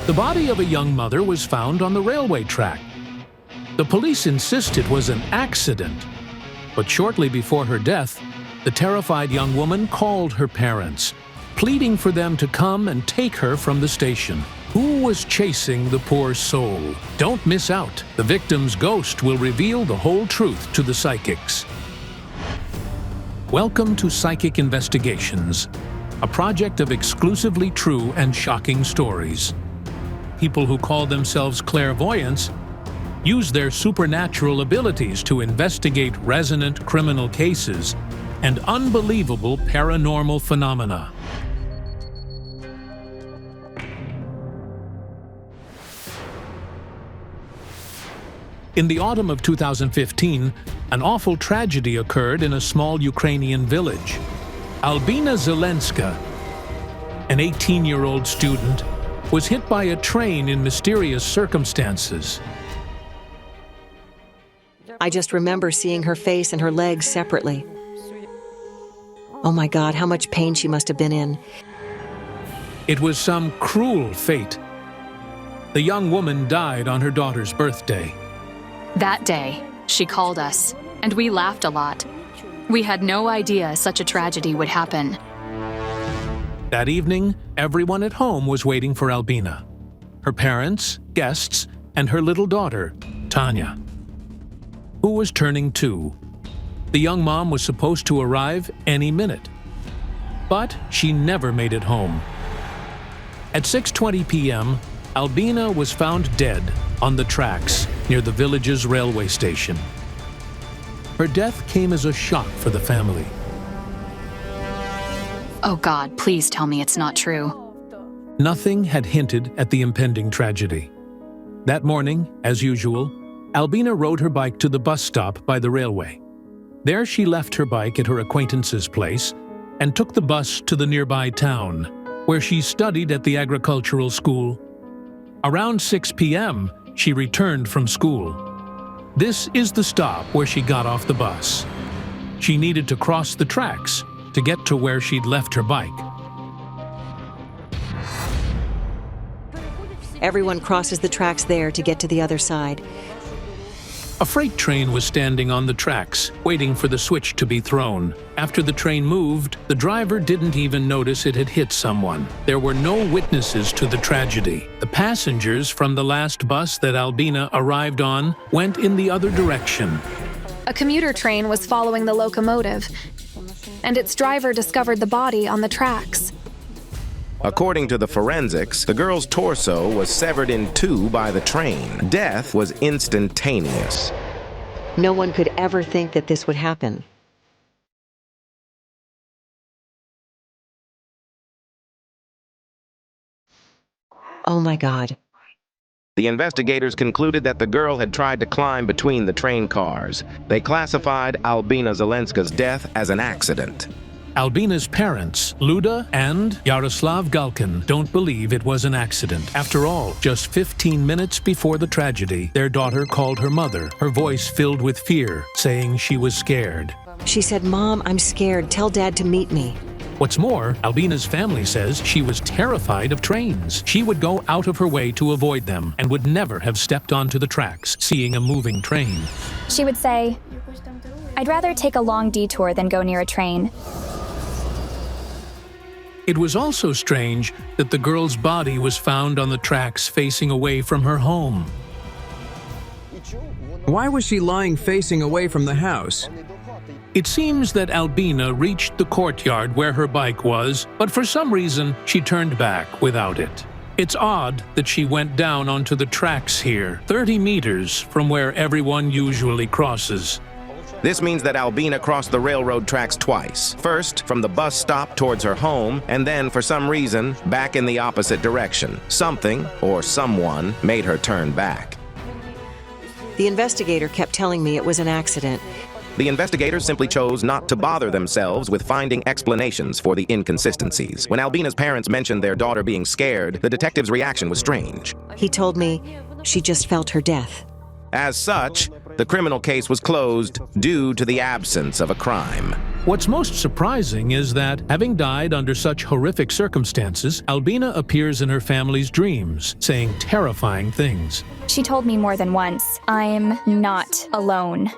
The body of a young mother was found on the railway track. The police insist it was an accident, but shortly before her death, the terrified young woman called her parents, pleading for them to come and take her from the station. Who was chasing the poor soul? Don't miss out. The victim's ghost will reveal the whole truth to the psychics. Welcome to Psychic Investigations, a project of exclusively true and shocking stories. People who call themselves clairvoyants use their supernatural abilities to investigate resonant criminal cases and unbelievable paranormal phenomena. In the autumn of 2015, an awful tragedy occurred in a small Ukrainian village. Albina Zelenska, an 18-year-old student, was hit by a train in mysterious circumstances. I just remember seeing her face and her legs separately. Oh my God, how much pain she must have been in. It was some cruel fate. The young woman died on her daughter's birthday. That day, she called us, and we laughed a lot. We had no idea such a tragedy would happen. That evening, everyone at home was waiting for Albina. Her parents, guests, and her little daughter, Tanya, who was turning 2. The young mom was supposed to arrive any minute, but she never made it home. At 6:20 p.m., Albina was found dead on the tracks near the village's railway station. Her death came as a shock for the family. Oh God, please tell me it's not true. Nothing had hinted at the impending tragedy. That morning, as usual, Albina rode her bike to the bus stop by the railway. There she left her bike at her acquaintance's place and took the bus to the nearby town, where she studied at the agricultural school. Around 6 p.m., she returned from school. This is the stop where she got off the bus. She needed to cross the tracks to get to where she'd left her bike. Everyone crosses the tracks there to get to the other side. A freight train was standing on the tracks, waiting for the switch to be thrown. After the train moved, the driver didn't even notice it had hit someone. There were no witnesses to the tragedy. The passengers from the last bus that Albina arrived on went in the other direction. A commuter train was following the locomotive, and its driver discovered the body on the tracks. According to the forensics, the girl's torso was severed in 2 by the train. Death was instantaneous. No one could ever think that this would happen. Oh my God. The investigators concluded that the girl had tried to climb between the train cars. They classified Albina Zelenska's death as an accident. Albina's parents, Luda and Yaroslav Galkin, don't believe it was an accident. After all, just 15 minutes before the tragedy, their daughter called her mother, her voice filled with fear, saying she was scared. She said, "Mom, I'm scared. Tell Dad to meet me." What's more, Albina's family says she was terrified of trains. She would go out of her way to avoid them and would never have stepped onto the tracks, seeing a moving train. She would say, "I'd rather take a long detour than go near a train." It was also strange that the girl's body was found on the tracks facing away from her home. Why was she lying facing away from the house? It seems that Albina reached the courtyard where her bike was, but for some reason she turned back without it. It's odd that she went down onto the tracks here, 30 meters from where everyone usually crosses. This means that Albina crossed the railroad tracks twice. First, from the bus stop towards her home, and then, for some reason, back in the opposite direction. Something, or someone, made her turn back. The investigator kept telling me it was an accident. The investigators simply chose not to bother themselves with finding explanations for the inconsistencies. When Albina's parents mentioned their daughter being scared, the detective's reaction was strange. He told me she just felt her death. As such, the criminal case was closed due to the absence of a crime. What's most surprising is that, having died under such horrific circumstances, Albina appears in her family's dreams, saying terrifying things. She told me more than once, "I'm not alone."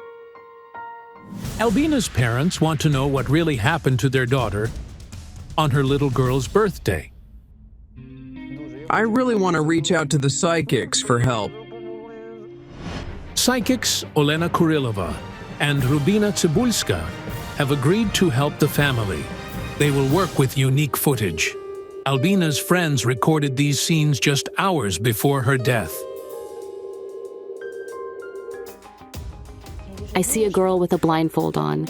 Albina's parents want to know what really happened to their daughter on her little girl's birthday. I really want to reach out to the psychics for help. Psychics Olena Kurilova and Rubina Cibulska have agreed to help the family. They will work with unique footage. Albina's friends recorded these scenes just hours before her death. I see a girl with a blindfold on.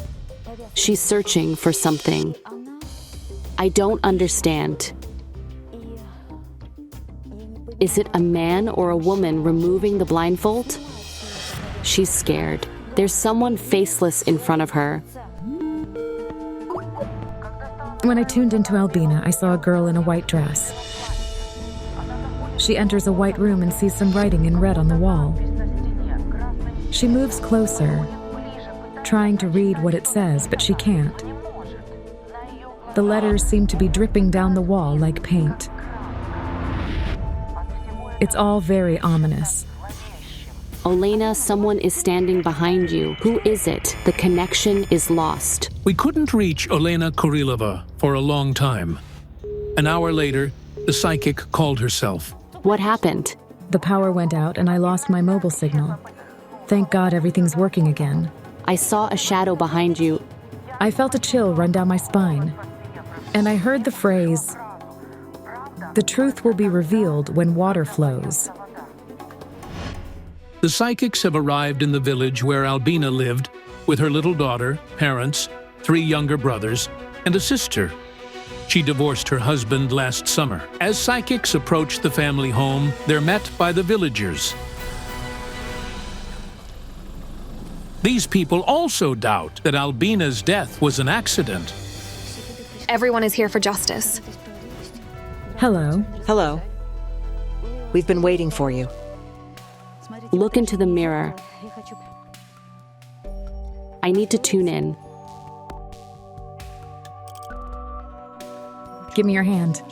She's searching for something. I don't understand. Is it a man or a woman removing the blindfold? She's scared. There's someone faceless in front of her. When I tuned into Albina, I saw a girl in a white dress. She enters a white room and sees some writing in red on the wall. She moves closer, trying to read what it says, but she can't. The letters seem to be dripping down the wall like paint. It's all very ominous. Olena, someone is standing behind you. Who is it? The connection is lost. We couldn't reach Olena Kurilova for a long time. An hour later, the psychic called herself. What happened? The power went out and I lost my mobile signal. Thank God everything's working again. I saw a shadow behind you. I felt a chill run down my spine. And I heard the phrase, "The truth will be revealed when water flows." The psychics have arrived in the village where Albina lived with her little daughter, parents, 3 younger brothers, and a sister. She divorced her husband last summer. As psychics approach the family home, they're met by the villagers. These people also doubt that Albina's death was an accident. Everyone is here for justice. Hello. Hello. We've been waiting for you. Look into the mirror. I need to tune in. Give me your hand.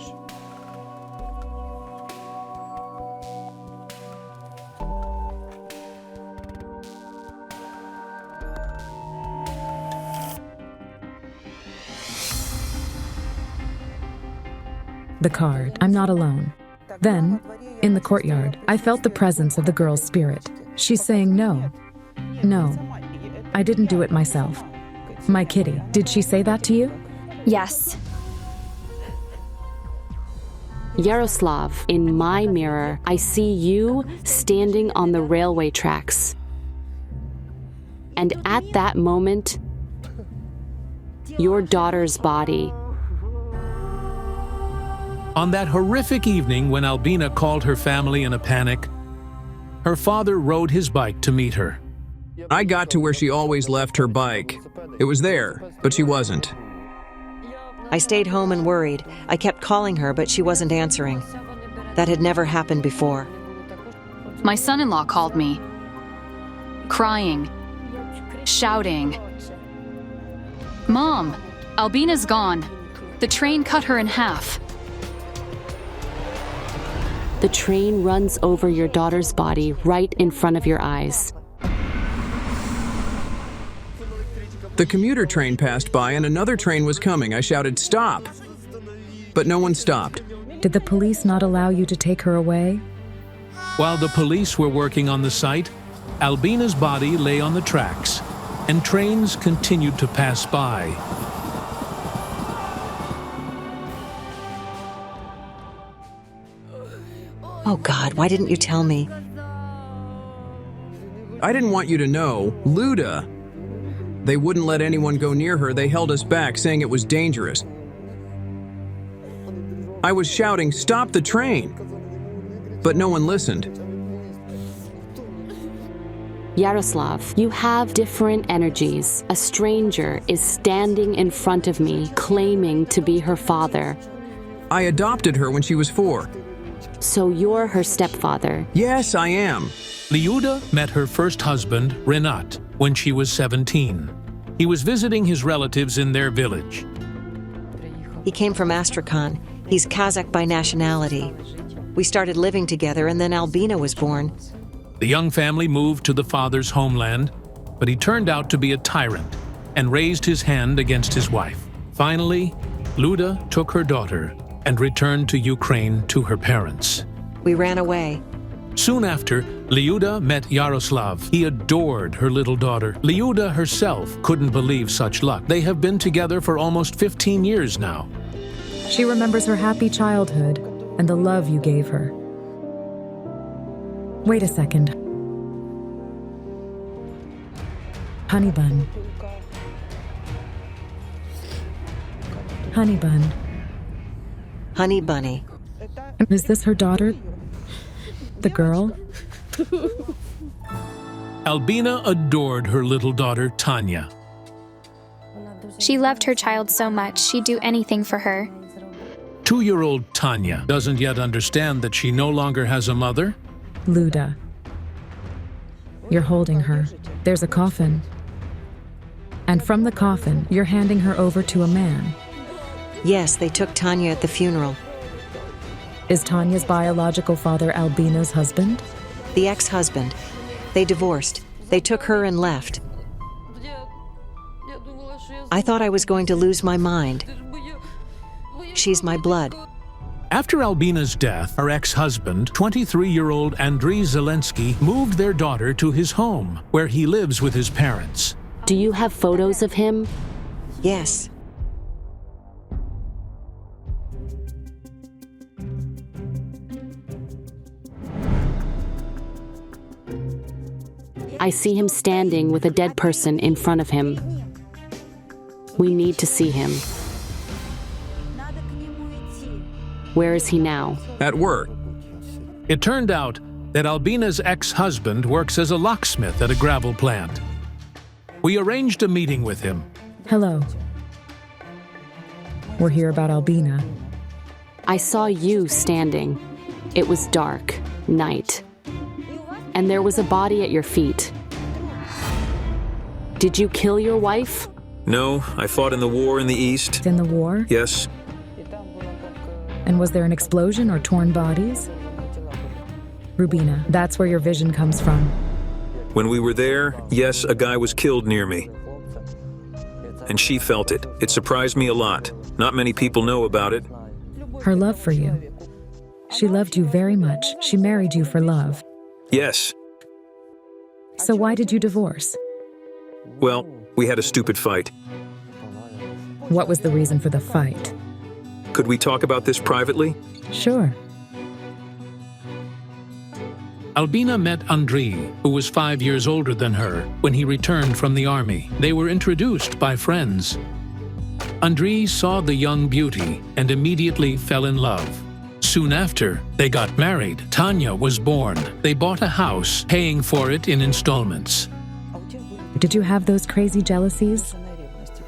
The card. I'm not alone. Then, in the courtyard, I felt the presence of the girl's spirit. She's saying no. No. I didn't do it myself. My kitty. Did she say that to you? Yes. Yaroslav, in my mirror, I see you standing on the railway tracks. And at that moment, your daughter's body. On that horrific evening when Albina called her family in a panic, her father rode his bike to meet her. I got to where she always left her bike. It was there, but she wasn't. I stayed home and worried. I kept calling her, but she wasn't answering. That had never happened before. My son-in-law called me, crying, shouting, "Mom, Albina's gone. The train cut her in half." The train runs over your daughter's body right in front of your eyes. The commuter train passed by and another train was coming. I shouted, "Stop!" But no one stopped. Did the police not allow you to take her away? While the police were working on the site, Albina's body lay on the tracks, and trains continued to pass by. Oh God, why didn't you tell me? I didn't want you to know. Luda! They wouldn't let anyone go near her. They held us back, saying it was dangerous. I was shouting, "Stop the train!" But no one listened. Yaroslav, you have different energies. A stranger is standing in front of me, claiming to be her father. I adopted her when she was 4. So you're her stepfather. Yes, I am. Liuda met her first husband, Renat, when she was 17. He was visiting his relatives in their village. He came from Astrakhan. He's Kazakh by nationality. We started living together, and then Albina was born. The young family moved to the father's homeland, but he turned out to be a tyrant and raised his hand against his wife. Finally, Luda took her daughter and returned to Ukraine to her parents. We ran away. Soon after, Lyuda met Yaroslav. He adored her little daughter. Lyuda herself couldn't believe such luck. They have been together for almost 15 years now. She remembers her happy childhood and the love you gave her. Wait a second. Honey bun. Honey bun. Honey Bunny. Is this her daughter? The girl? Albina adored her little daughter, Tanya. She loved her child so much, she'd do anything for her. 2-year-old Tanya doesn't yet understand that she no longer has a mother. Luda. You're holding her. There's a coffin. And from the coffin, you're handing her over to a man. Yes, they took Tanya at the funeral. Is Tanya's biological father Albina's husband? The ex-husband. They divorced. They took her and left. I thought I was going to lose my mind. She's my blood. After Albina's death, her ex-husband, 23-year-old Andriy Zelensky, moved their daughter to his home, where he lives with his parents. Do you have photos of him? Yes. I see him standing with a dead person in front of him. We need to see him. Where is he now? At work. It turned out that Albina's ex-husband works as a locksmith at a gravel plant. We arranged a meeting with him. Hello. We're here about Albina. I saw you standing. It was dark, night. And there was a body at your feet. Did you kill your wife? No, I fought in the war in the East. In the war? Yes. And was there an explosion or torn bodies? Rubina, that's where your vision comes from. When we were there, yes, a guy was killed near me. And she felt it. It surprised me a lot. Not many people know about it. Her love for you. She loved you very much. She married you for love. Yes. So why did you divorce? Well, we had a stupid fight. What was the reason for the fight? Could we talk about this privately? Sure. Albina met Andriy, who was 5 years older than her, when he returned from the army. They were introduced by friends. Andriy saw the young beauty and immediately fell in love. Soon after, they got married. Tanya was born. They bought a house, paying for it in installments. Did you have those crazy jealousies?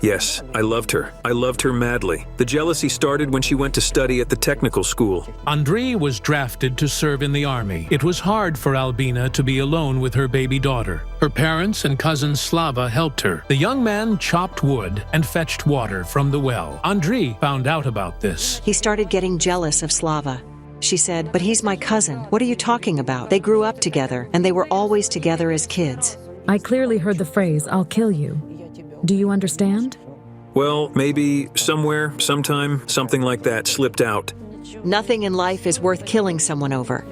Yes, I loved her. I loved her madly. The jealousy started when she went to study at the technical school. Andriy was drafted to serve in the army. It was hard for Albina to be alone with her baby daughter. Her parents and cousin Slava helped her. The young man chopped wood and fetched water from the well. Andriy found out about this. He started getting jealous of Slava. She said, "But he's my cousin. What are you talking about? They grew up together, and they were always together as kids." I clearly heard the phrase, "I'll kill you." Do you understand? Well, maybe somewhere, sometime, something like that slipped out. Nothing in life is worth killing someone over.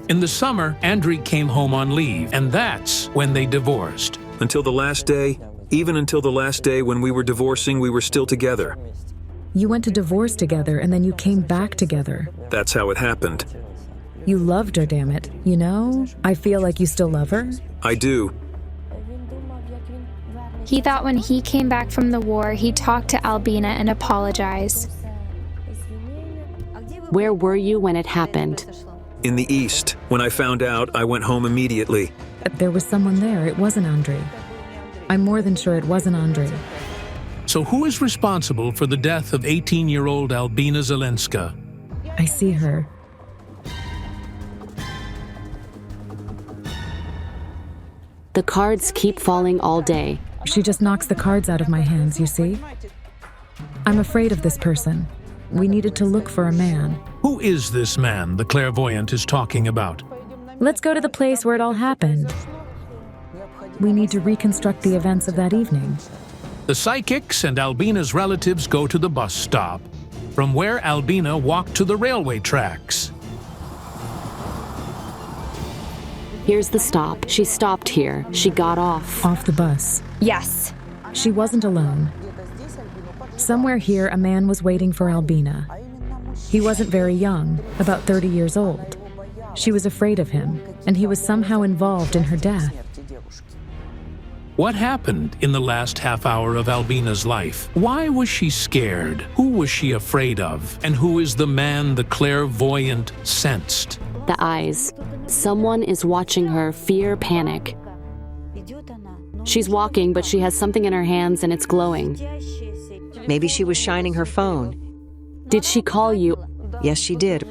In the summer, Andriy came home on leave, and that's when they divorced. Until the last day, even until the last day when we were divorcing, we were still together. You went to divorce together and then you came back together. That's how it happened. You loved her, damn it. You know, I feel like you still love her. I do. He thought when he came back from the war, he'd talk to Albina and apologize. Where were you when it happened? In the East. When I found out, I went home immediately. There was someone there. It wasn't Andriy. I'm more than sure it wasn't Andriy. So who is responsible for the death of 18-year-old Albina Zelenska? I see her. The cards keep falling all day. She just knocks the cards out of my hands, you see? I'm afraid of this person. We needed to look for a man. Who is this man the clairvoyant is talking about? Let's go to the place where it all happened. We need to reconstruct the events of that evening. The psychics and Albina's relatives go to the bus stop, from where Albina walked to the railway tracks. Here's the stop. She stopped here. She got off. Off the bus. Yes. She wasn't alone. Somewhere here, a man was waiting for Albina. He wasn't very young, about 30 years old. She was afraid of him, and he was somehow involved in her death. What happened in the last half hour of Albina's life? Why was she scared? Who was she afraid of? And who is the man the clairvoyant sensed? The eyes. Someone is watching her. Fear, panic. She's walking, but she has something in her hands and it's glowing. Maybe she was shining her phone. Did she call you? Yes, she did.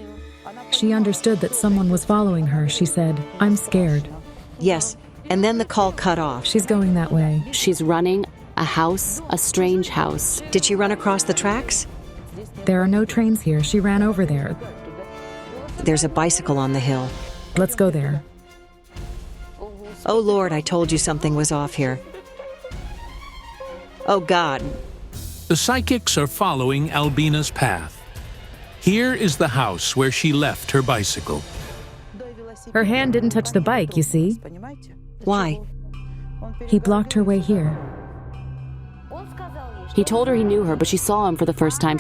She understood that someone was following her. She said, "I'm scared." Yes, and then the call cut off. She's going that way. She's running. A house, a strange house. Did she run across the tracks? There are no trains here. She ran over there. There's a bicycle on the hill. Let's go there. Oh Lord, I told you something was off here. Oh God. The psychics are following Albina's path. Here is the house where she left her bicycle. Her hand didn't touch the bike, you see? Why? He blocked her way here. He told her he knew her, but she saw him for the first time.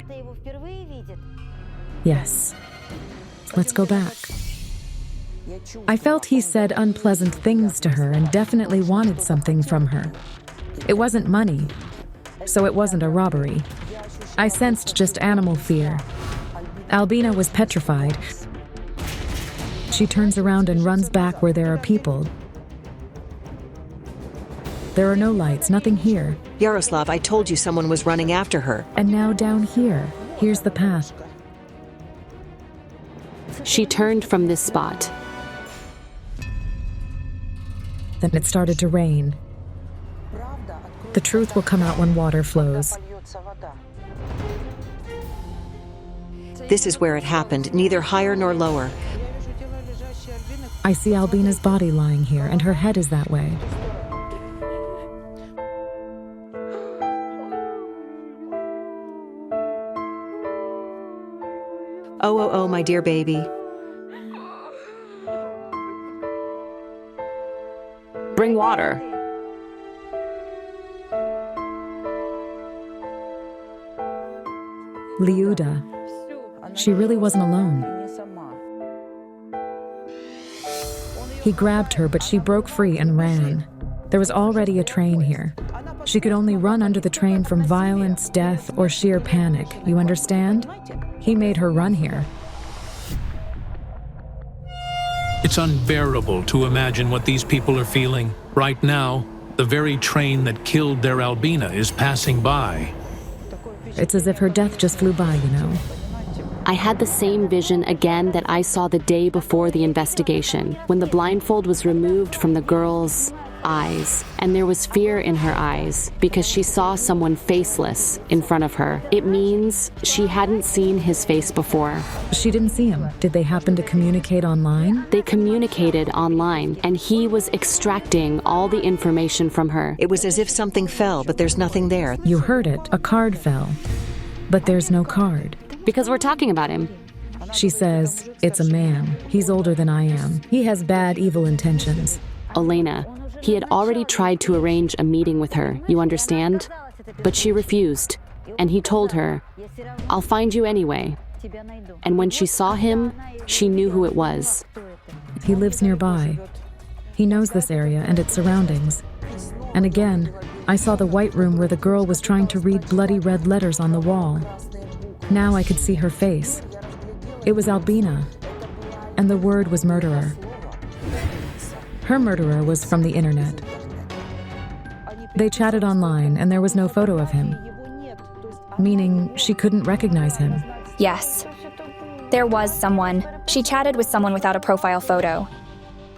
Yes. Let's go back. I felt he said unpleasant things to her and definitely wanted something from her. It wasn't money, so it wasn't a robbery. I sensed just animal fear. Albina was petrified. She turns around and runs back where there are people. There are no lights, nothing here. Yaroslav, I told you someone was running after her. And now down here, here's the path. She turned from this spot. Then it started to rain. The truth will come out when water flows. This is where it happened, neither higher nor lower. I see Albina's body lying here, and her head is that way. Oh, oh, oh, my dear baby. Bring water. Liuda. She really wasn't alone. He grabbed her, but she broke free and ran. There was already a train here. She could only run under the train from violence, death, or sheer panic. You understand? He made her run here. It's unbearable to imagine what these people are feeling. Right now, the very train that killed their Albina is passing by. It's as if her death just flew by, you know. I had the same vision again that I saw the day before the investigation, when the blindfold was removed from the girl's eyes, and there was fear in her eyes because she saw someone faceless in front of her. It means she hadn't seen his face before. She didn't see him. Did they happen to communicate online? They communicated online, and he was extracting all the information from her. It was as if something fell, but there's nothing there. You heard it. A card fell. But there's no card. Because we're talking about him. She says, it's a man. He's older than I am. He has bad, evil intentions. Elena, he had already tried to arrange a meeting with her, you understand? But she refused, and he told her, I'll find you anyway. And when she saw him, she knew who it was. He lives nearby. He knows this area and its surroundings. And again, I saw the white room where the girl was trying to read bloody red letters on the wall. Now I could see her face. It was Albina, and the word was murderer. Her murderer was from the internet. They chatted online, and there was no photo of him, meaning she couldn't recognize him. Yes. There was someone. She chatted with someone without a profile photo.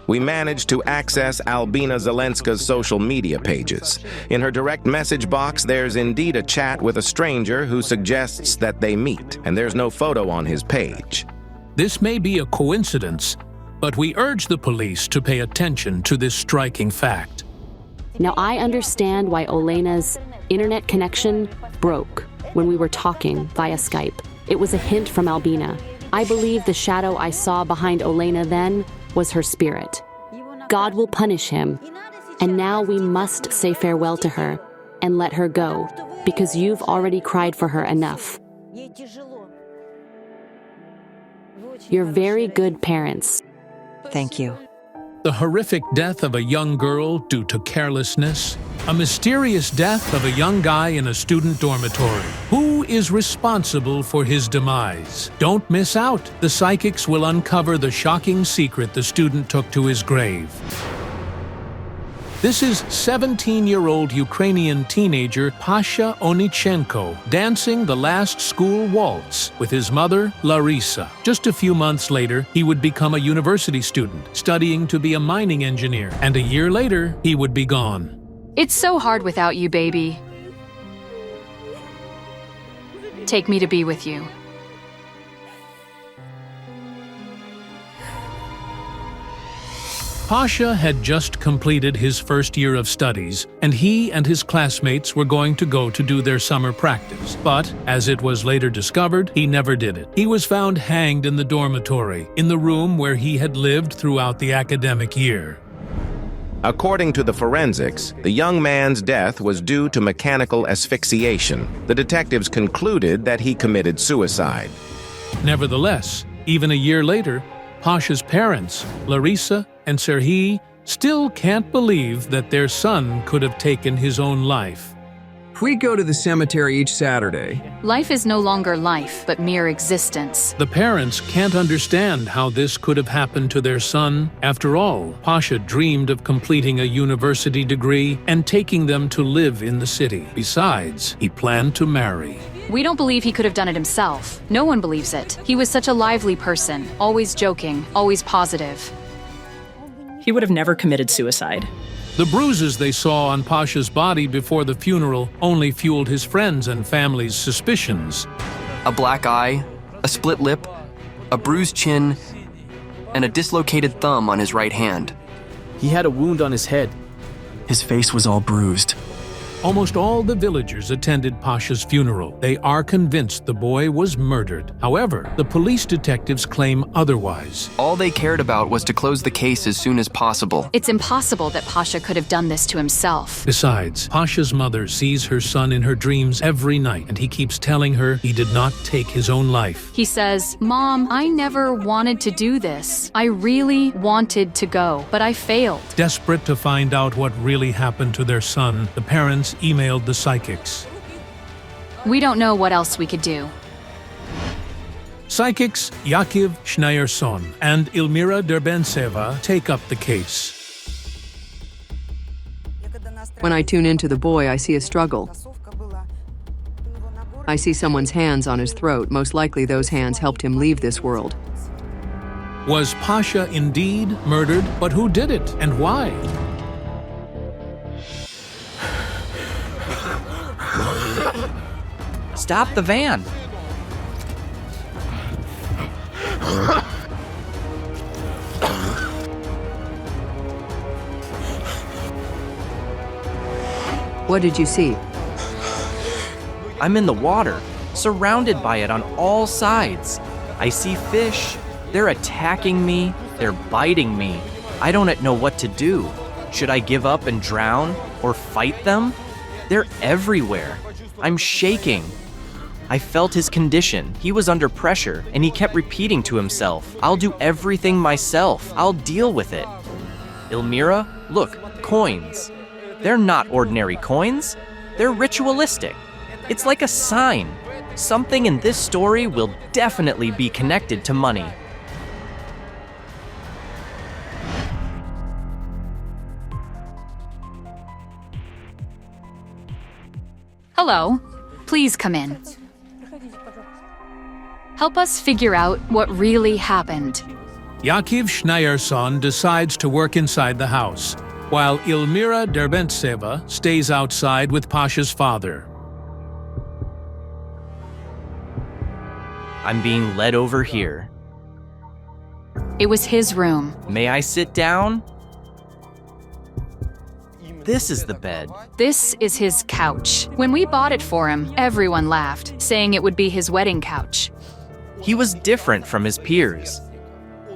we managed to access Albina Zelenska's social media pages. In her direct message box, there's indeed a chat with a stranger who suggests that they meet, and there's no photo on his page. This may be a coincidence, but we urge the police to pay attention to this striking fact. Now, I understand why Olena's internet connection broke when we were talking via Skype. It was a hint from Albina. I believe the shadow I saw behind Olena then was her spirit. God will punish him, and now we must say farewell to her and let her go, because you've already cried for her enough. You're very good parents. Thank you. The horrific death of a young girl due to carelessness, a mysterious death of a young guy in a student dormitory. Who is responsible for his demise? Don't miss out. The psychics will uncover the shocking secret the student took to his grave. This is 17-year-old Ukrainian teenager Pasha Onichenko dancing the last school waltz with his mother, Larisa. Just a few months later, he would become a university student, studying to be a mining engineer, and a year later, he would be gone. It's so hard without you, baby. Take me to be with you. Pasha had just completed his first year of studies, and he and his classmates were going to go to do their summer practice. But, as it was later discovered, he never did it. He was found hanged in the dormitory, in the room where he had lived throughout the academic year. According to the forensics, the young man's death was due to mechanical asphyxiation. The detectives concluded that he committed suicide. Nevertheless, even a year later, Pasha's parents, Larisa and Serhii, still can't believe that their son could have taken his own life. We go to the cemetery each Saturday. Life is no longer life, but mere existence. The parents can't understand how this could have happened to their son. After all, Pasha dreamed of completing a university degree and taking them to live in the city. Besides, he planned to marry. We don't believe he could have done it himself. No one believes it. He was such a lively person, always joking, always positive. He would have never committed suicide. The bruises they saw on Pasha's body before the funeral only fueled his friends and family's suspicions. A black eye, a split lip, a bruised chin, and a dislocated thumb on his right hand. He had a wound on his head. His face was all bruised. Almost all the villagers attended Pasha's funeral. They are convinced the boy was murdered. However, the police detectives claim otherwise. All they cared about was to close the case as soon as possible. It's impossible that Pasha could have done this to himself. Besides, Pasha's mother sees her son in her dreams every night, and he keeps telling her he did not take his own life. He says, "Mom, I never wanted to do this. I really wanted to go, but I failed." Desperate to find out what really happened to their son, the parents emailed the psychics. We don't know what else we could do. Psychics Yakiv Schneierson and Ilmira Derbentseva take up the case. When I tune into the boy, I see a struggle. I see someone's hands on his throat. Most likely those hands helped him leave this world. Was Pasha indeed murdered? But who did it and why? Stop the van! What did you see? I'm in the water, surrounded by it on all sides. I see fish. They're attacking me. They're biting me. I don't know what to do. Should I give up and drown or fight them? They're everywhere. I'm shaking. I felt his condition. He was under pressure, and he kept repeating to himself, "I'll do everything myself. I'll deal with it." Ilmira, look, coins. They're not ordinary coins. They're ritualistic. It's like a sign. Something in this story will definitely be connected to money. Hello. Please come in. Help us figure out what really happened. Yakiv Schneierson decides to work inside the house, while Ilmira Derbentseva stays outside with Pasha's father. I'm being led over here. It was his room. May I sit down? This is the bed. This is his couch. When we bought it for him, everyone laughed, saying it would be his wedding couch. He was different from his peers.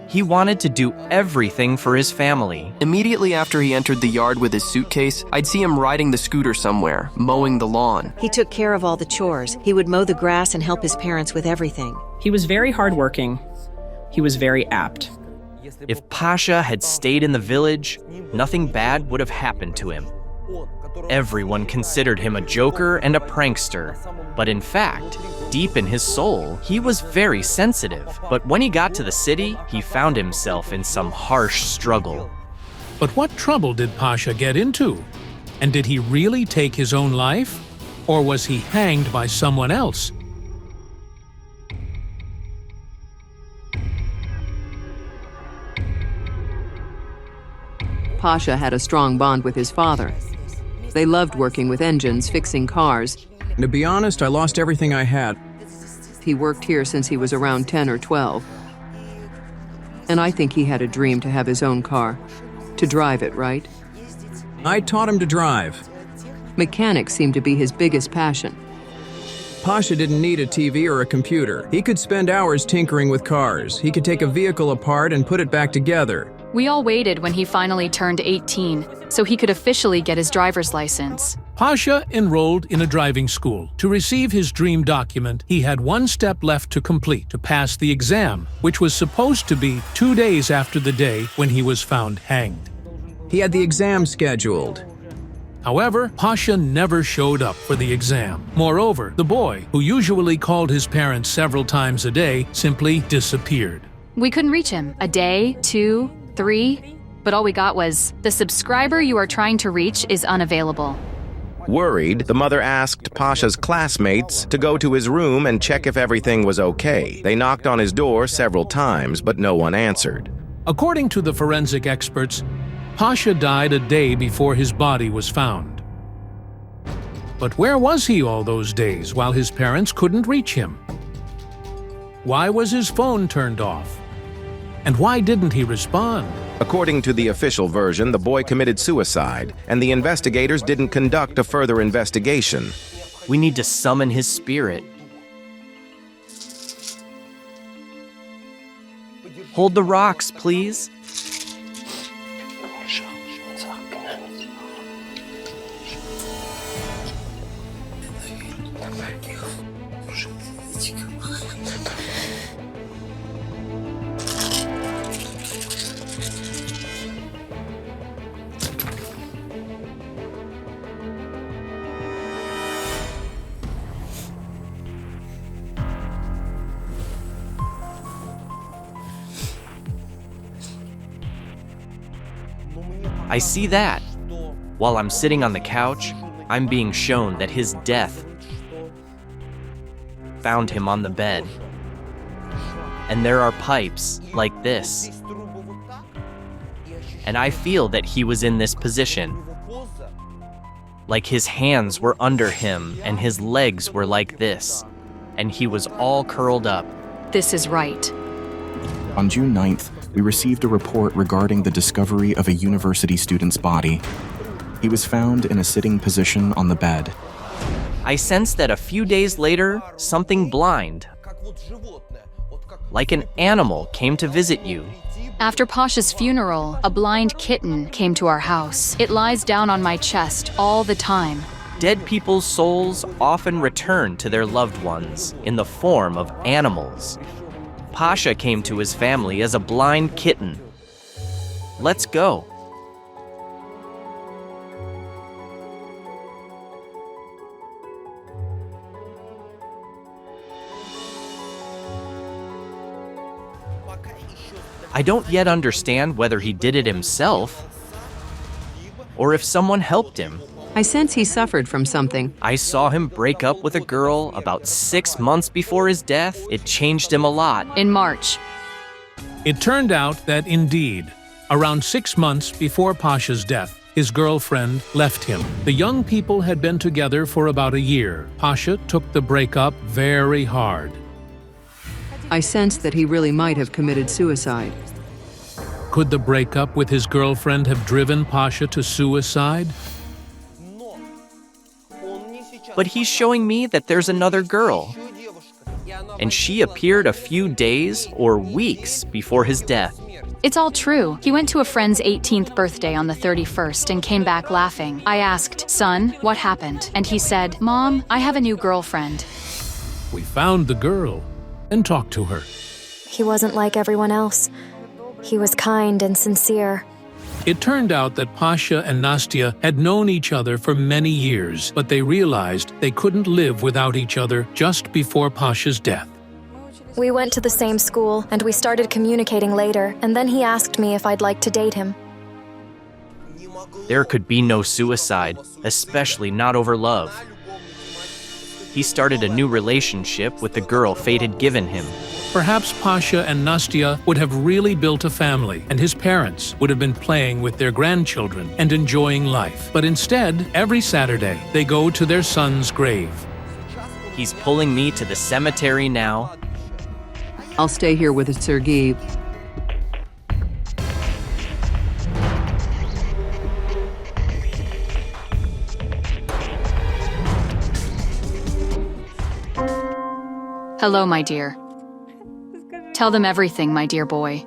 He wanted to do everything for his family. Immediately after he entered the yard with his suitcase, I'd see him riding the scooter somewhere, mowing the lawn. He took care of all the chores. He would mow the grass and help his parents with everything. He was very hardworking. He was very apt. If Pasha had stayed in the village, nothing bad would have happened to him. Everyone considered him a joker and a prankster, but in fact, deep in his soul, he was very sensitive. But when he got to the city, he found himself in some harsh struggle. But what trouble did Pasha get into? And did he really take his own life? Or was he hanged by someone else? Pasha had a strong bond with his father. They loved working with engines, fixing cars. To be honest, I lost everything I had. He worked here since he was around 10 or 12. And I think he had a dream to have his own car. To drive it, right? I taught him to drive. Mechanics seemed to be his biggest passion. Pasha didn't need a TV or a computer. He could spend hours tinkering with cars. He could take a vehicle apart and put it back together. We all waited when he finally turned 18, so he could officially get his driver's license. Pasha enrolled in a driving school. To receive his dream document, he had one step left to complete to pass the exam, which was supposed to be 2 days after the day when he was found hanged. He had the exam scheduled. However, Pasha never showed up for the exam. Moreover, the boy, who usually called his parents several times a day, simply disappeared. We couldn't reach him. A day, 2, 3, but all we got was, "The subscriber you are trying to reach is unavailable." Worried, the mother asked Pasha's classmates to go to his room and check if everything was okay. They knocked on his door several times, but no one answered. According to the forensic experts, Pasha died a day before his body was found. But where was he all those days while his parents couldn't reach him? Why was his phone turned off? And why didn't he respond? According to the official version, the boy committed suicide, and the investigators didn't conduct a further investigation. We need to summon his spirit. Hold the rocks, please. I see that. While I'm sitting on the couch, I'm being shown that his death found him on the bed. And there are pipes like this. And I feel that he was in this position. Like his hands were under him and his legs were like this. And he was all curled up. This is right. On June 9th, we received a report regarding the discovery of a university student's body. He was found in a sitting position on the bed. I sense that a few days later, something blind, like an animal, came to visit you. After Pasha's funeral, a blind kitten came to our house. It lies down on my chest all the time. Dead people's souls often return to their loved ones in the form of animals. Pasha came to his family as a blind kitten. Let's go. I don't yet understand whether he did it himself or if someone helped him. I sense he suffered from something. I saw him break up with a girl about 6 months before his death. It changed him a lot. In March. It turned out that indeed, around 6 months before Pasha's death, his girlfriend left him. The young people had been together for about a year. Pasha took the breakup very hard. I sensed that he really might have committed suicide. Could the breakup with his girlfriend have driven Pasha to suicide? But he's showing me that there's another girl. And she appeared a few days or weeks before his death. It's all true. He went to a friend's 18th birthday on the 31st and came back laughing. I asked, "Son, what happened?" And he said, "Mom, I have a new girlfriend." We found the girl and talked to her. He wasn't like everyone else. He was kind and sincere. It turned out that Pasha and Nastya had known each other for many years, but they realized they couldn't live without each other just before Pasha's death. We went to the same school, and we started communicating later, and then he asked me if I'd like to date him. There could be no suicide, especially not over love. He started a new relationship with the girl fate had given him. Perhaps Pasha and Nastya would have really built a family, and his parents would have been playing with their grandchildren and enjoying life. But instead, every Saturday, they go to their son's grave. He's pulling me to the cemetery now. I'll stay here with Sergei. Hello, my dear. Tell them everything, my dear boy.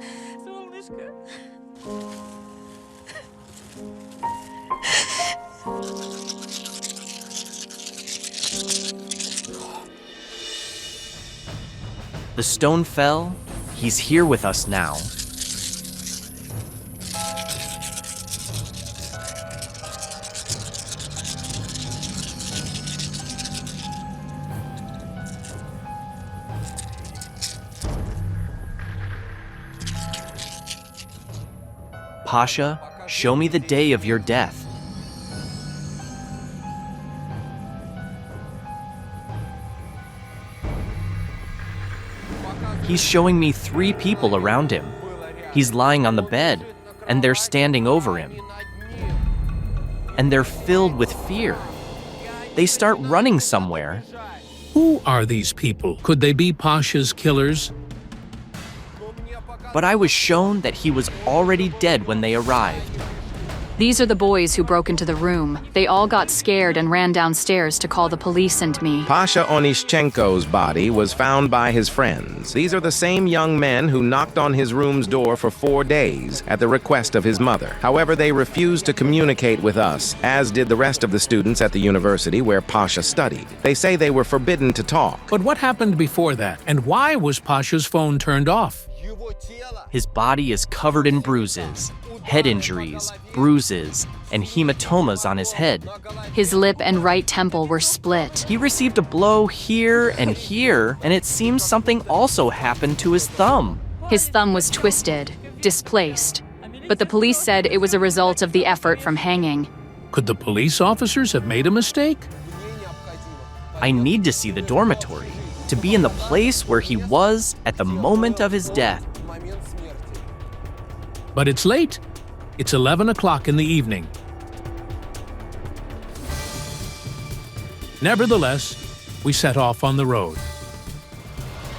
The stone fell. He's here with us now. Pasha, show me the day of your death. He's showing me 3 people around him. He's lying on the bed, and they're standing over him. And they're filled with fear. They start running somewhere. Who are these people? Could they be Pasha's killers? But I was shown that he was already dead when they arrived. These are the boys who broke into the room. They all got scared and ran downstairs to call the police and me. Pasha Onishchenko's body was found by his friends. These are the same young men who knocked on his room's door for 4 days at the request of his mother. However, they refused to communicate with us, as did the rest of the students at the university where Pasha studied. They say they were forbidden to talk. But what happened before that? And why was Pasha's phone turned off? His body is covered in bruises, head injuries, bruises, and hematomas on his head. His lip and right temple were split. He received a blow here, and it seems something also happened to his thumb. His thumb was twisted, displaced, but the police said it was a result of the effort from hanging. Could the police officers have made a mistake? I need to see the dormitory, to be in the place where he was at the moment of his death. But it's late. It's 11 o'clock in the evening. Nevertheless, we set off on the road.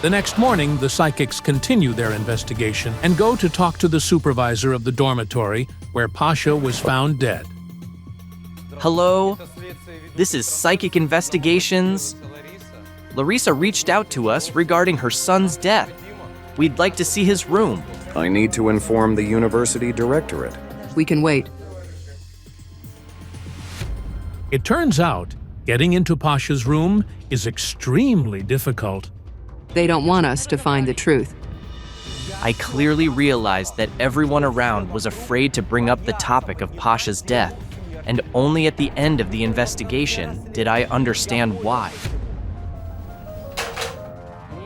The next morning, the psychics continue their investigation and go to talk to the supervisor of the dormitory where Pasha was found dead. Hello, this is Psychic Investigations. Larissa reached out to us regarding her son's death. We'd like to see his room. I need to inform the university directorate. We can wait. It turns out, getting into Pasha's room is extremely difficult. They don't want us to find the truth. I clearly realized that everyone around was afraid to bring up the topic of Pasha's death, and only at the end of the investigation did I understand why.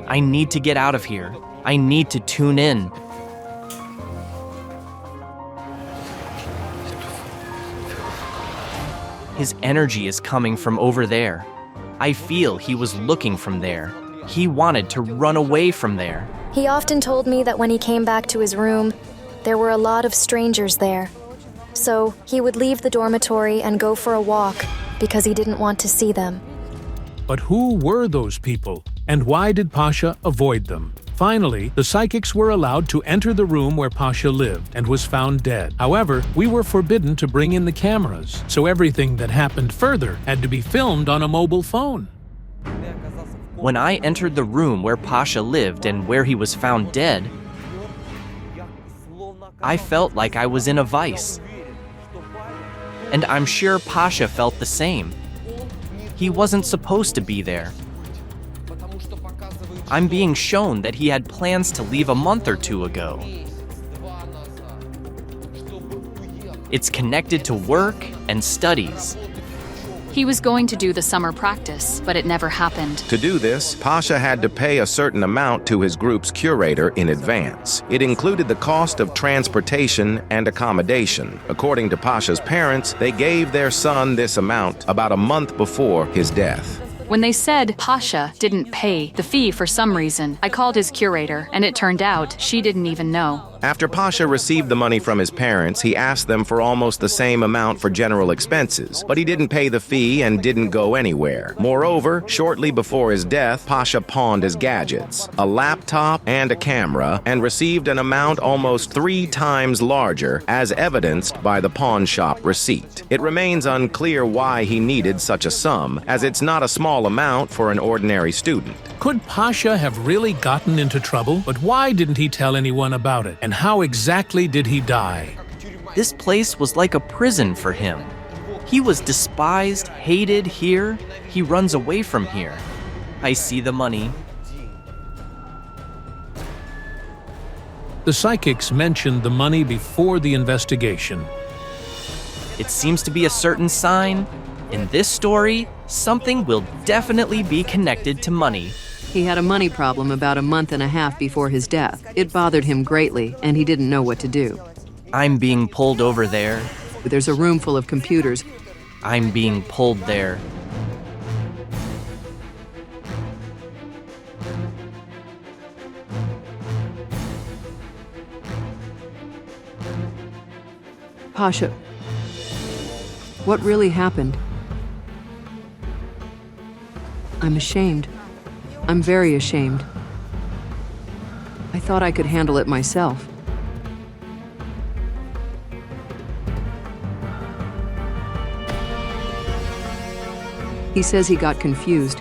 I need to get out of here. I need to tune in. His energy is coming from over there. I feel he was looking from there. He wanted to run away from there. He often told me that when he came back to his room, there were a lot of strangers there. So he would leave the dormitory and go for a walk because he didn't want to see them. But who were those people, and why did Pasha avoid them? Finally, the psychics were allowed to enter the room where Pasha lived and was found dead. However, we were forbidden to bring in the cameras, so everything that happened further had to be filmed on a mobile phone. When I entered the room where Pasha lived and where he was found dead, I felt like I was in a vice. And I'm sure Pasha felt the same. He wasn't supposed to be there. I'm being shown that he had plans to leave a month or two ago. It's connected to work and studies. He was going to do the summer practice, but it never happened. To do this, Pasha had to pay a certain amount to his group's curator in advance. It included the cost of transportation and accommodation. According to Pasha's parents, they gave their son this amount about a month before his death. When they said Pasha didn't pay the fee for some reason, I called his curator, and it turned out she didn't even know. After Pasha received the money from his parents, he asked them for almost the same amount for general expenses, but he didn't pay the fee and didn't go anywhere. Moreover, shortly before his death, Pasha pawned his gadgets, a laptop and a camera, and received an amount almost 3 times larger, as evidenced by the pawn shop receipt. It remains unclear why he needed such a sum, as it's not a small amount for an ordinary student. Could Pasha have really gotten into trouble? But why didn't he tell anyone about it? And how exactly did he die? This place was like a prison for him. He was despised, hated here. He runs away from here. I see the money. The psychics mentioned the money before the investigation. It seems to be a certain sign. In this story, something will definitely be connected to money. He had a money problem about a month and a half before his death. It bothered him greatly, and he didn't know what to do. I'm being pulled over there. There's a room full of computers. I'm being pulled there. Pasha, what really happened? I'm ashamed. I'm very ashamed. I thought I could handle it myself. He says he got confused.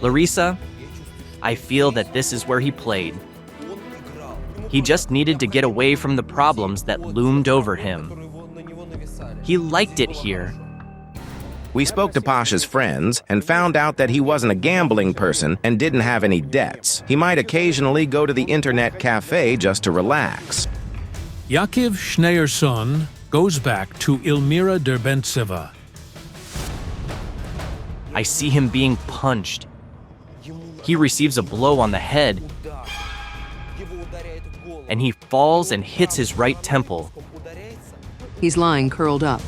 Larissa, I feel that this is where he played. He just needed to get away from the problems that loomed over him. He liked it here. We spoke to Pasha's friends and found out that he wasn't a gambling person and didn't have any debts. He might occasionally go to the internet cafe just to relax. Yakiv Schneerson goes back to Ilmira Derbentseva. I see him being punched. He receives a blow on the head, and he falls and hits his right temple. He's lying curled up.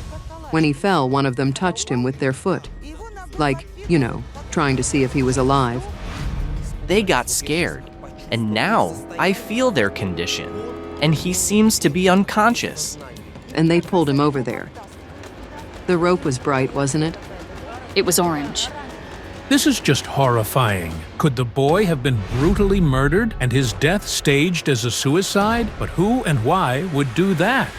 When he fell, one of them touched him with their foot. Like, you know, trying to see if he was alive. They got scared, and now I feel their condition, and he seems to be unconscious. And they pulled him over there. The rope was bright, wasn't it? It was orange. This is just horrifying. Could the boy have been brutally murdered and his death staged as a suicide? But who and why would do that?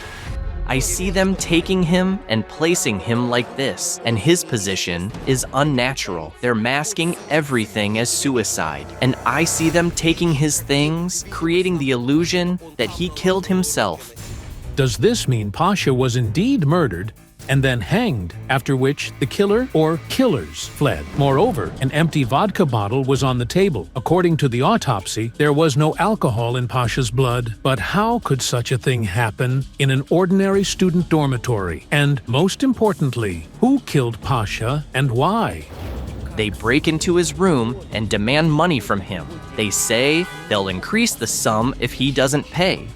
I see them taking him and placing him like this, and his position is unnatural. They're masking everything as suicide, and I see them taking his things, creating the illusion that he killed himself. Does this mean Pasha was indeed murdered and then hanged, after which the killer or killers fled? Moreover, an empty vodka bottle was on the table. According to the autopsy, there was no alcohol in Pasha's blood. But how could such a thing happen in an ordinary student dormitory? And most importantly, who killed Pasha and why? They break into his room and demand money from him. They say they'll increase the sum if he doesn't pay.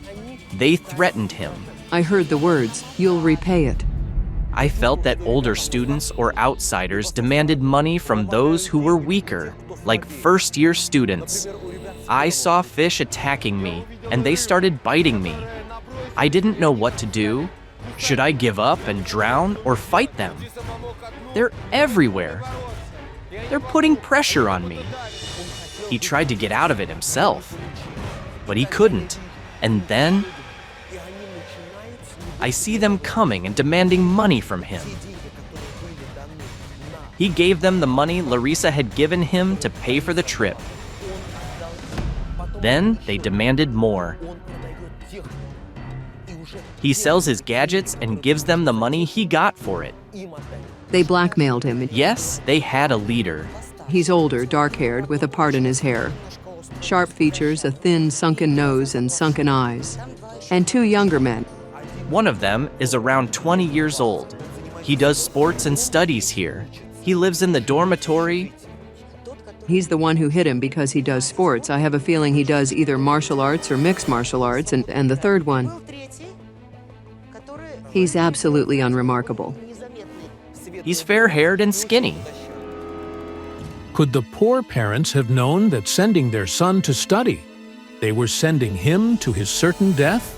They threatened him. I heard the words, "You'll repay it." I felt that older students or outsiders demanded money from those who were weaker, like first-year students. I saw fish attacking me, and they started biting me. I didn't know what to do. Should I give up and drown or fight them? They're everywhere. They're putting pressure on me. He tried to get out of it himself, but he couldn't. And then I see them coming and demanding money from him. He gave them the money Larissa had given him to pay for the trip. Then they demanded more. He sells his gadgets and gives them the money he got for it. They blackmailed him. Yes, they had a leader. He's older, dark-haired, with a part in his hair. Sharp features, a thin, sunken nose, and sunken eyes. And two younger men. One of them is around 20 years old. He does sports and studies here. He lives in the dormitory. He's the one who hit him because he does sports. I have a feeling he does either martial arts or mixed martial arts. And the third one, he's absolutely unremarkable. He's fair-haired and skinny. Could the poor parents have known that sending their son to study, they were sending him to his certain death?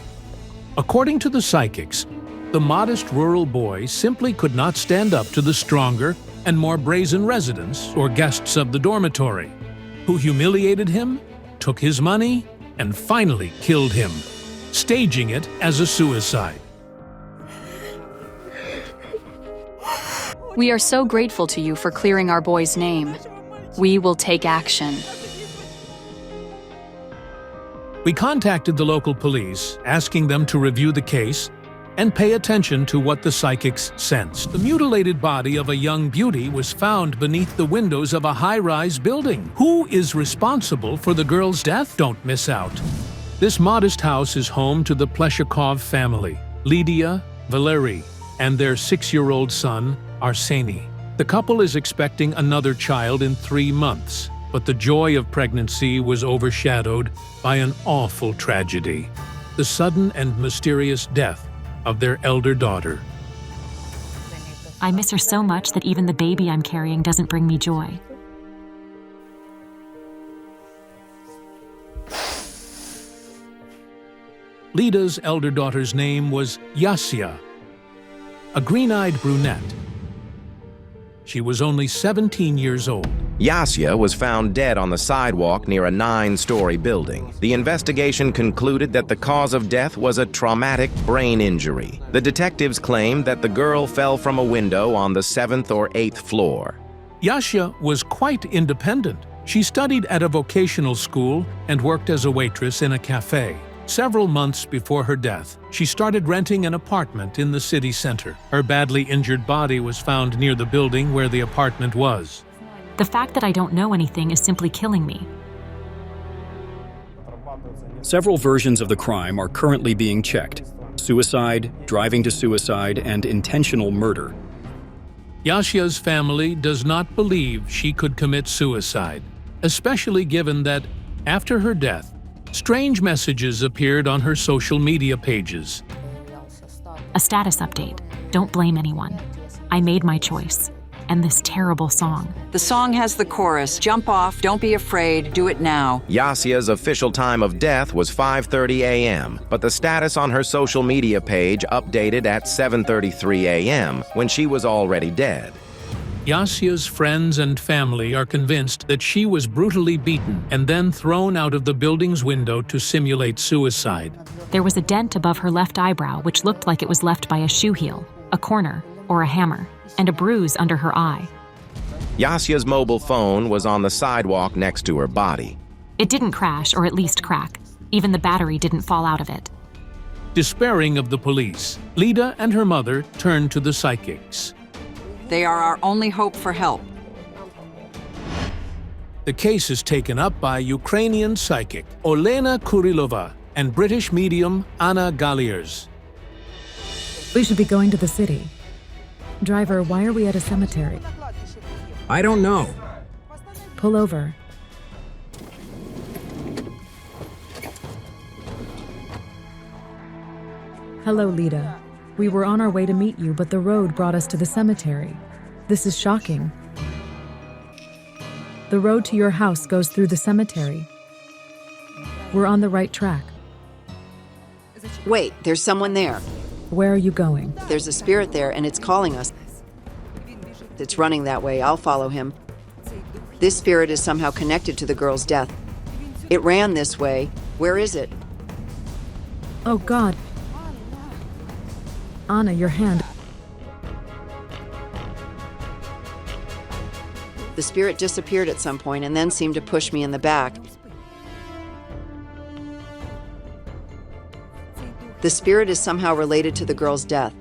According to the psychics, the modest rural boy simply could not stand up to the stronger and more brazen residents or guests of the dormitory, who humiliated him, took his money, and finally killed him, staging it as a suicide. We are so grateful to you for clearing our boy's name. We will take action. We contacted the local police, asking them to review the case and pay attention to what the psychics sensed. The mutilated body of a young beauty was found beneath the windows of a high-rise building. Who is responsible for the girl's death? Don't miss out. This modest house is home to the Pleshakov family, Lydia, Valery, and their 6-year-old son, Arseny. The couple is expecting another child in 3 months, but the joy of pregnancy was overshadowed by an awful tragedy: the sudden and mysterious death of their elder daughter. I miss her so much that even the baby I'm carrying doesn't bring me joy. Lida's elder daughter's name was Yasya, a green-eyed brunette. She was only 17 years old. Yasya was found dead on the sidewalk near a 9-story building. The investigation concluded that the cause of death was a traumatic brain injury. The detectives claimed that the girl fell from a window on the 7th or 8th floor. Yasya was quite independent. She studied at a vocational school and worked as a waitress in a cafe. Several months before her death, she started renting an apartment in the city center. Her badly injured body was found near the building where the apartment was. The fact that I don't know anything is simply killing me. Several versions of the crime are currently being checked: suicide, driving to suicide, and intentional murder. Yasya's family does not believe she could commit suicide, especially given that, after her death, strange messages appeared on her social media pages. A status update. Don't blame anyone. I made my choice. And this terrible song. The song has the chorus: jump off, don't be afraid, do it now. Yasya's official time of death was 5:30 a.m., but the status on her social media page updated at 7:33 a.m. when she was already dead. Yasya's friends and family are convinced that she was brutally beaten and then thrown out of the building's window to simulate suicide. There was a dent above her left eyebrow which looked like it was left by a shoe heel, a corner, or a hammer, and a bruise under her eye. Yasya's mobile phone was on the sidewalk next to her body. It didn't crash, or at least crack. Even the battery didn't fall out of it. Despairing of the police, Lida and her mother turned to the psychics. They are our only hope for help. The case is taken up by Ukrainian psychic Olena Kurilova and British medium Anna Galliers. We should be going to the city. Driver, why are we at a cemetery? I don't know. Pull over. Hello, Lida. We were on our way to meet you, but the road brought us to the cemetery. This is shocking. The road to your house goes through the cemetery. We're on the right track. Wait, there's someone there. Where are you going? There's a spirit there and it's calling us. It's running that way. I'll follow him. This spirit is somehow connected to the girl's death. It ran this way. Where is it? Oh, God. Anna, your hand. The spirit disappeared at some point and then seemed to push me in the back. The spirit is somehow related to the girl's death.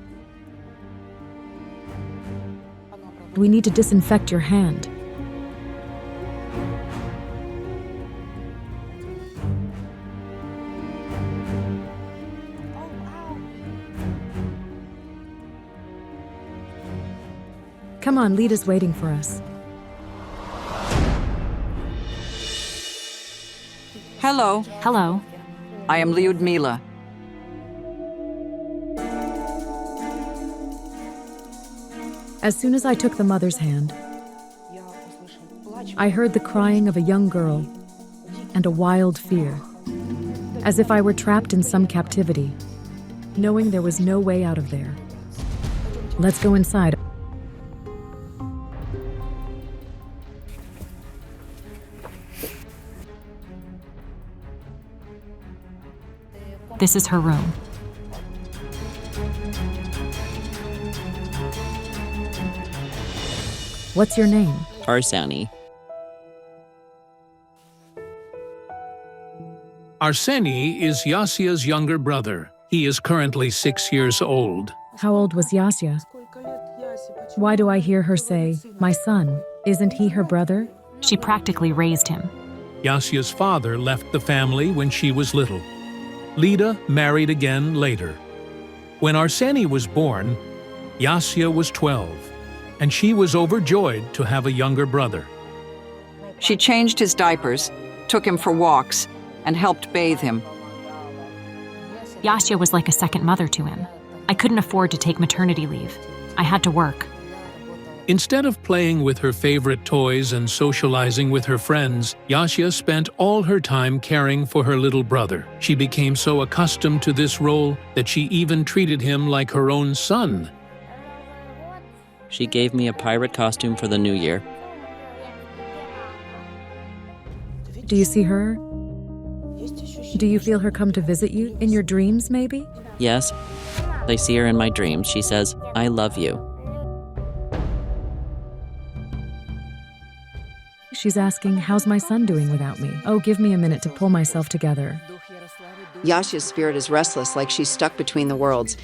We need to disinfect your hand. Come on, Lita's waiting for us. Hello. Hello. I am Lyudmila. As soon as I took the mother's hand, I heard the crying of a young girl and a wild fear, as if I were trapped in some captivity, knowing there was no way out of there. Let's go inside. This is her room. What's your name? Arsani. Arseni is Yasia's younger brother. He is currently 6 years old. How old was Yasia? Why do I hear her say, my son? Isn't he her brother? She practically raised him. Yasia's father left the family when she was little. Lida married again later. When Arseni was born, Yasia was 12, and she was overjoyed to have a younger brother. She changed his diapers, took him for walks, and helped bathe him. Yasia was like a second mother to him. I couldn't afford to take maternity leave. I had to work. Instead of playing with her favorite toys and socializing with her friends, Yasia spent all her time caring for her little brother. She became so accustomed to this role that she even treated him like her own son. She gave me a pirate costume for the new year. Do you see her? Do you feel her come to visit you in your dreams, maybe? Yes, I see her in my dreams. She says, I love you. She's asking, how's my son doing without me? Oh, give me a minute to pull myself together. Yasia's spirit is restless, like she's stuck between the worlds.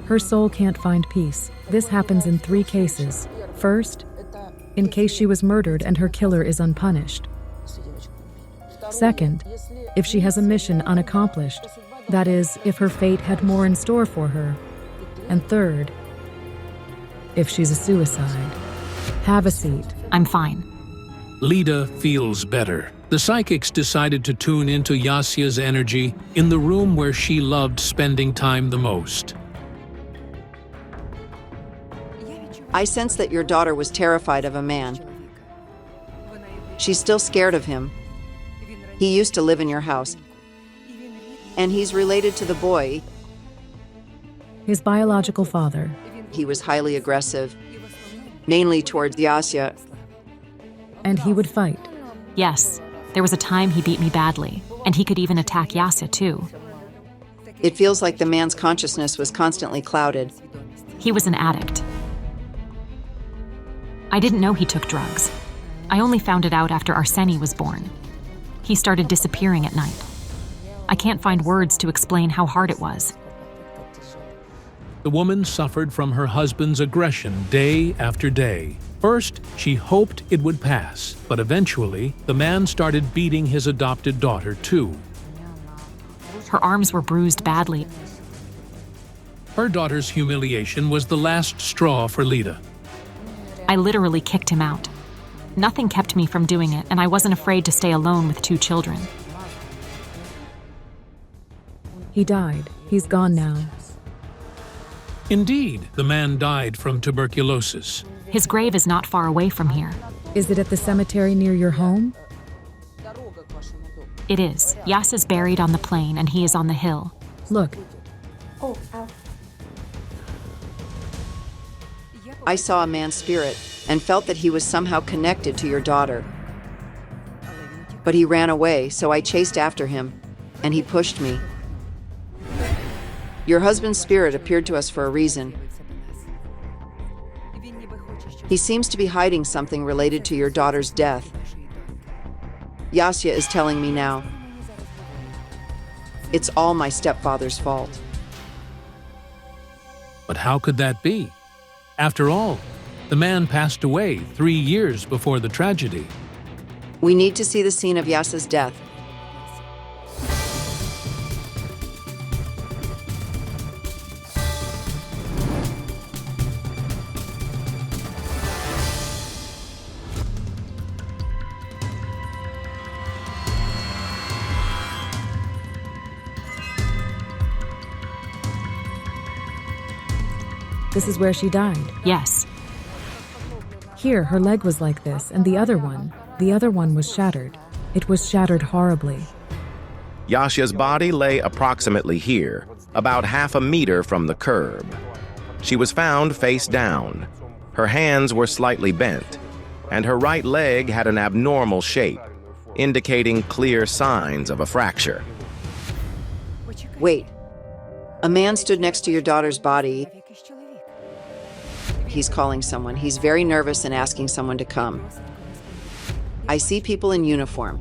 Her soul can't find peace. This happens in 3 cases. First, in case she was murdered and her killer is unpunished. Second, if she has a mission unaccomplished. That is, if her fate had more in store for her. And third, if she's a suicide. Have a seat. I'm fine. Lida feels better. The psychics decided to tune into Yasia's energy in the room where she loved spending time the most. I sense that your daughter was terrified of a man. She's still scared of him. He used to live in your house. And he's related to the boy. His biological father. He was highly aggressive, mainly towards Yasia. And he would fight. Yes, there was a time he beat me badly, and he could even attack Yasia too. It feels like the man's consciousness was constantly clouded. He was an addict. I didn't know he took drugs. I only found it out after Arseni was born. He started disappearing at night. I can't find words to explain how hard it was. The woman suffered from her husband's aggression day after day. First, she hoped it would pass, but eventually, the man started beating his adopted daughter too. Her arms were bruised badly. Her daughter's humiliation was the last straw for Lida. I literally kicked him out. Nothing kept me from doing it, and I wasn't afraid to stay alone with 2 children. He died. He's gone now. Indeed, the man died from tuberculosis. His grave is not far away from here. Is it at the cemetery near your home? It is. Yas is buried on the plain and he is on the hill. Look. I saw a man's spirit and felt that he was somehow connected to your daughter. But he ran away, so I chased after him, and he pushed me. Your husband's spirit appeared to us for a reason. He seems to be hiding something related to your daughter's death. Yasya is telling me now. It's all my stepfather's fault. But how could that be? After all, the man passed away 3 years before the tragedy. We need to see the scene of Yasa's death. This is where she died. Yes. Here, her leg was like this, and the other one was shattered. It was shattered horribly. Yasya's body lay approximately here, about half a meter from the curb. She was found face down. Her hands were slightly bent, and her right leg had an abnormal shape, indicating clear signs of a fracture. Wait. A man stood next to your daughter's body. He's calling someone. He's very nervous and asking someone to come. I see people in uniform.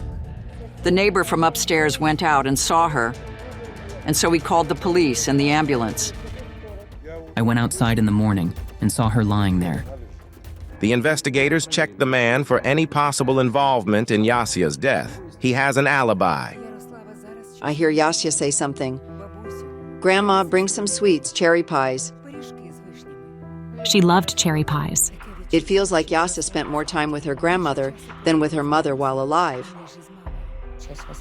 The neighbor from upstairs went out and saw her, and so we called the police and the ambulance. I went outside in the morning and saw her lying there. The investigators checked the man for any possible involvement in Yasya's death. He has an alibi. I hear Yasya say something. Grandma, bring some sweets, cherry pies. She loved cherry pies. It feels like Yasya spent more time with her grandmother than with her mother while alive.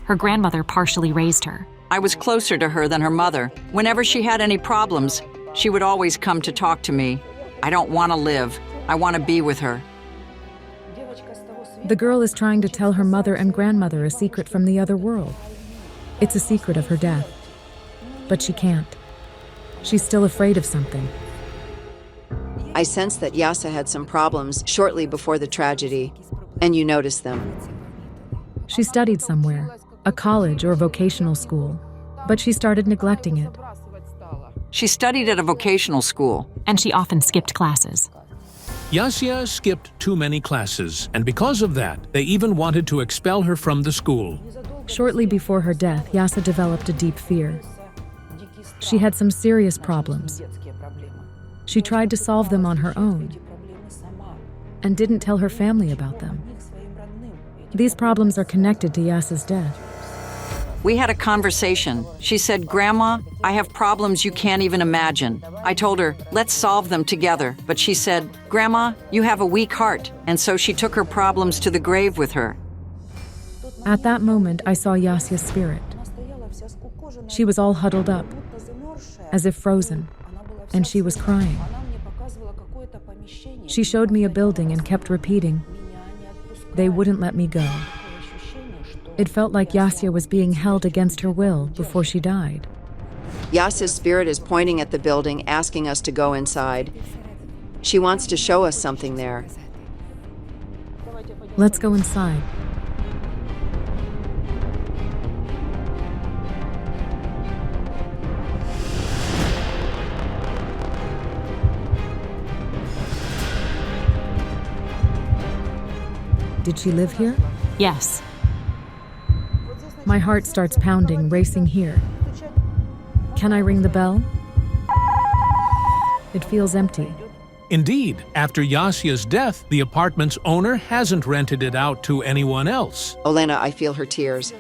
Her grandmother partially raised her. I was closer to her than her mother. Whenever she had any problems, she would always come to talk to me. I don't want to live. I want to be with her. The girl is trying to tell her mother and grandmother a secret from the other world. It's a secret of her death. But she can't. She's still afraid of something. I sense that Yasa had some problems shortly before the tragedy, and you noticed them. She studied somewhere, a college or vocational school, but she started neglecting it. She studied at a vocational school. And she often skipped classes. Yasya skipped too many classes, and because of that, they even wanted to expel her from the school. Shortly before her death, Yasa developed a deep fear. She had some serious problems. She tried to solve them on her own and didn't tell her family about them. These problems are connected to Yasa's death. We had a conversation. She said, "Grandma, I have problems you can't even imagine." I told her, "Let's solve them together." But she said, "Grandma, you have a weak heart." And so she took her problems to the grave with her. At that moment, I saw Yasya's spirit. She was all huddled up, as if frozen, and she was crying. She showed me a building and kept repeating, "They wouldn't let me go." It felt like Yasya was being held against her will before she died. Yasa's spirit is pointing at the building, asking us to go inside. She wants to show us something there. Let's go inside. Did she live here? Yes. My heart starts pounding, racing here. Can I ring the bell? It feels empty. Indeed, after Yasya's death, the apartment's owner hasn't rented it out to anyone else. Olena, I feel her tears.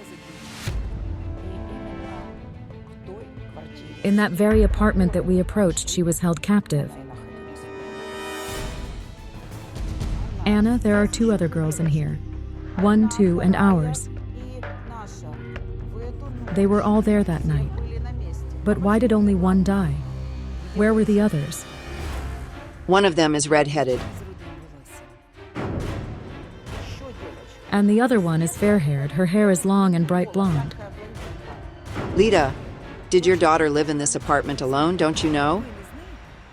In that very apartment that we approached, she was held captive. Anna, there are 2 other girls in here. 1, 2, and ours. They were all there that night. But why did only one die? Where were the others? One of them is redheaded. And the other one is fair-haired. Her hair is long and bright blonde. Lita, did your daughter live in this apartment alone, don't you know?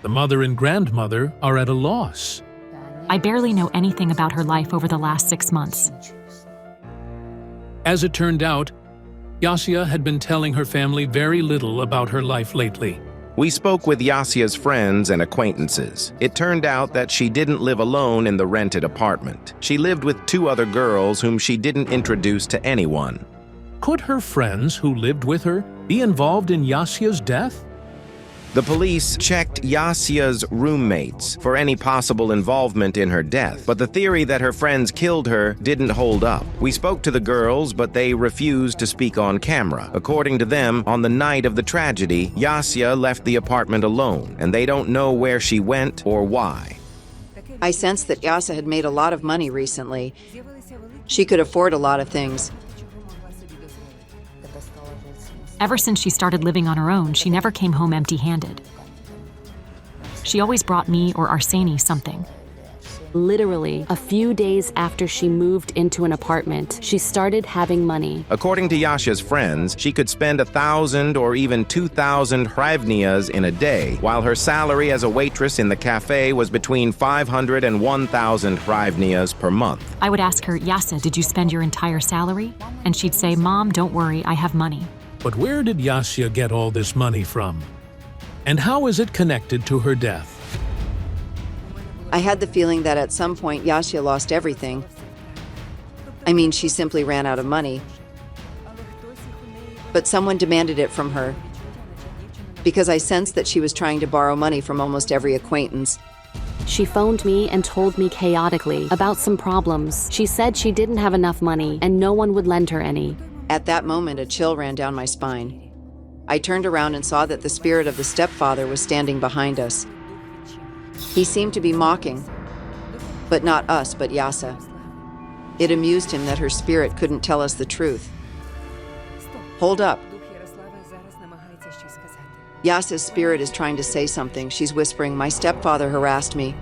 The mother and grandmother are at a loss. I barely know anything about her life over the last 6 months. As it turned out, Yasia had been telling her family very little about her life lately. We spoke with Yasia's friends and acquaintances. It turned out that she didn't live alone in the rented apartment. She lived with 2 other girls whom she didn't introduce to anyone. Could her friends who lived with her be involved in Yasia's death? The police checked Yasia's roommates for any possible involvement in her death, but the theory that her friends killed her didn't hold up. We spoke to the girls, but they refused to speak on camera. According to them, on the night of the tragedy, Yasia left the apartment alone, and they don't know where she went or why. I sensed that Yasia had made a lot of money recently. She could afford a lot of things. Ever since she started living on her own, she never came home empty-handed. She always brought me or Arseni something. Literally, a few days after she moved into an apartment, she started having money. According to Yasia's friends, she could spend 1,000 or even 2,000 hryvnias in a day, while her salary as a waitress in the cafe was between 500 and 1,000 hryvnias per month. I would ask her, Yasia, did you spend your entire salary? And she'd say, Mom, don't worry, I have money. But where did Yasia get all this money from? And how is it connected to her death? I had the feeling that at some point Yasia lost everything. I mean, she simply ran out of money. But someone demanded it from her, because I sensed that she was trying to borrow money from almost every acquaintance. She phoned me and told me chaotically about some problems. She said she didn't have enough money and no one would lend her any. At that moment, a chill ran down my spine. I turned around and saw that the spirit of the stepfather was standing behind us. He seemed to be mocking, but not us, but Yasia. It amused him that her spirit couldn't tell us the truth. Hold up. Yasia's spirit is trying to say something. She's whispering, my stepfather harassed me.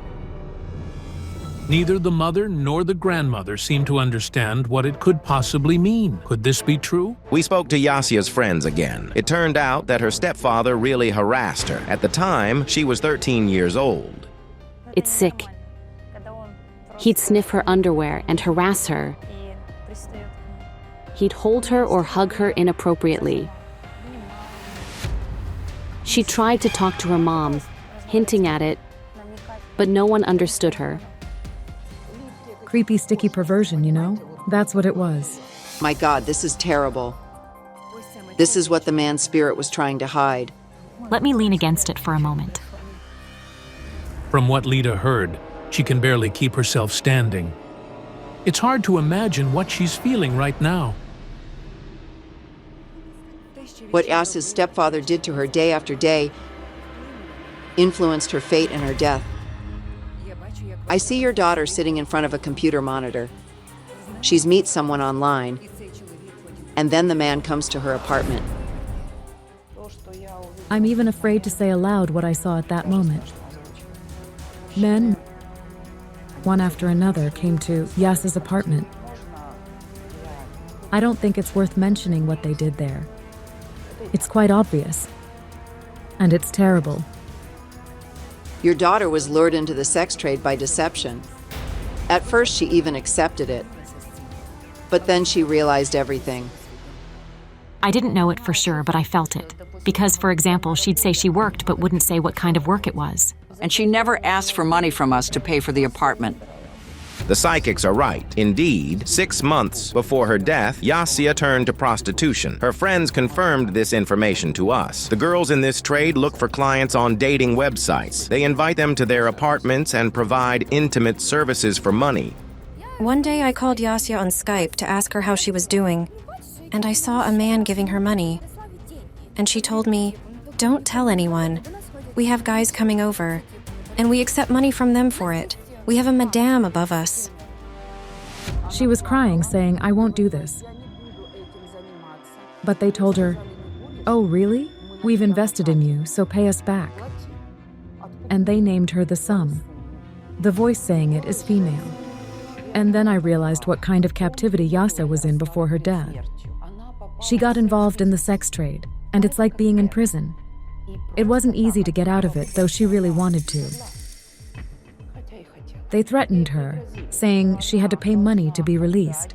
Neither the mother nor the grandmother seem to understand what it could possibly mean. Could this be true? We spoke to Yasia's friends again. It turned out that her stepfather really harassed her. At the time, she was 13 years old. It's sick. He'd sniff her underwear and harass her. He'd hold her or hug her inappropriately. She tried to talk to her mom, hinting at it, but no one understood her. Creepy, sticky perversion, you know? That's what it was. My God, this is terrible. This is what the man's spirit was trying to hide. Let me lean against it for a moment. From what Lita heard, she can barely keep herself standing. It's hard to imagine what she's feeling right now. What Yasia's stepfather did to her day after day influenced her fate and her death. I see your daughter sitting in front of a computer monitor. She's met someone online, and then the man comes to her apartment. I'm even afraid to say aloud what I saw at that moment. Men, one after another, came to Yasia's apartment. I don't think it's worth mentioning what they did there. It's quite obvious. And it's terrible. Your daughter was lured into the sex trade by deception. At first, she even accepted it. But then she realized everything. I didn't know it for sure, but I felt it. Because, for example, she'd say she worked but wouldn't say what kind of work it was. And she never asked for money from us to pay for the apartment. The psychics are right. Indeed, 6 months before her death, Yasia turned to prostitution. Her friends confirmed this information to us. The girls in this trade look for clients on dating websites. They invite them to their apartments and provide intimate services for money. One day I called Yasia on Skype to ask her how she was doing, and I saw a man giving her money. And she told me, "Don't tell anyone. We have guys coming over, and we accept money from them for it. We have a madame above us." She was crying, saying, I won't do this. But they told her, oh, really? We've invested in you, so pay us back. and they named her the Sum. The voice saying it is female. And then I realized what kind of captivity Yasa was in before her death. She got involved in the sex trade, and it's like being in prison. It wasn't easy to get out of it, though she really wanted to. They threatened her, saying she had to pay money to be released.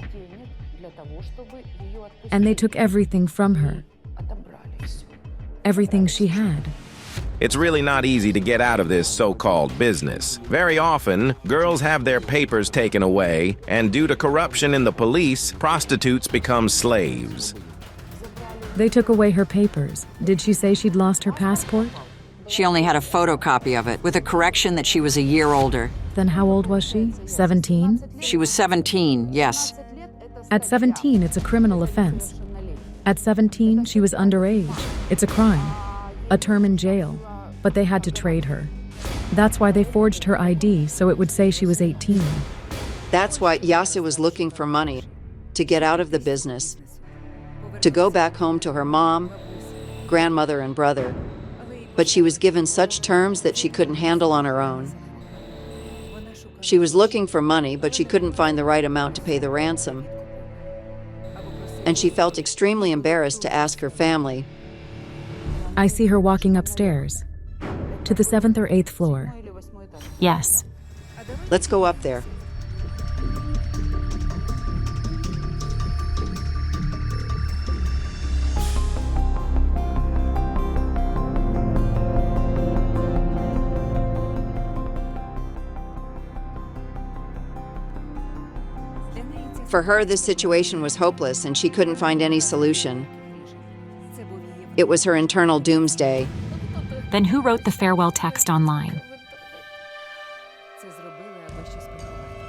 And they took everything from her. Everything she had. It's really not easy to get out of this so-called business. Very often, girls have their papers taken away, and due to corruption in the police, prostitutes become slaves. They took away her papers. Did she say she'd lost her passport? She only had a photocopy of it, with a correction that she was a year older. Then how old was she? 17? She was 17, yes. At 17, it's a criminal offense. At 17, she was underage. It's a crime. A term in jail. But they had to trade her. That's why they forged her ID, so it would say she was 18. That's why Yasa was looking for money to get out of the business, to go back home to her mom, grandmother, and brother. But she was given such terms that she couldn't handle on her own. She was looking for money, but she couldn't find the right amount to pay the ransom. And she felt extremely embarrassed to ask her family. I see her walking upstairs. To the 7th or 8th floor. Yes. Let's go up there. For her, this situation was hopeless and she couldn't find any solution. It was her internal doomsday. Then who wrote the farewell text online?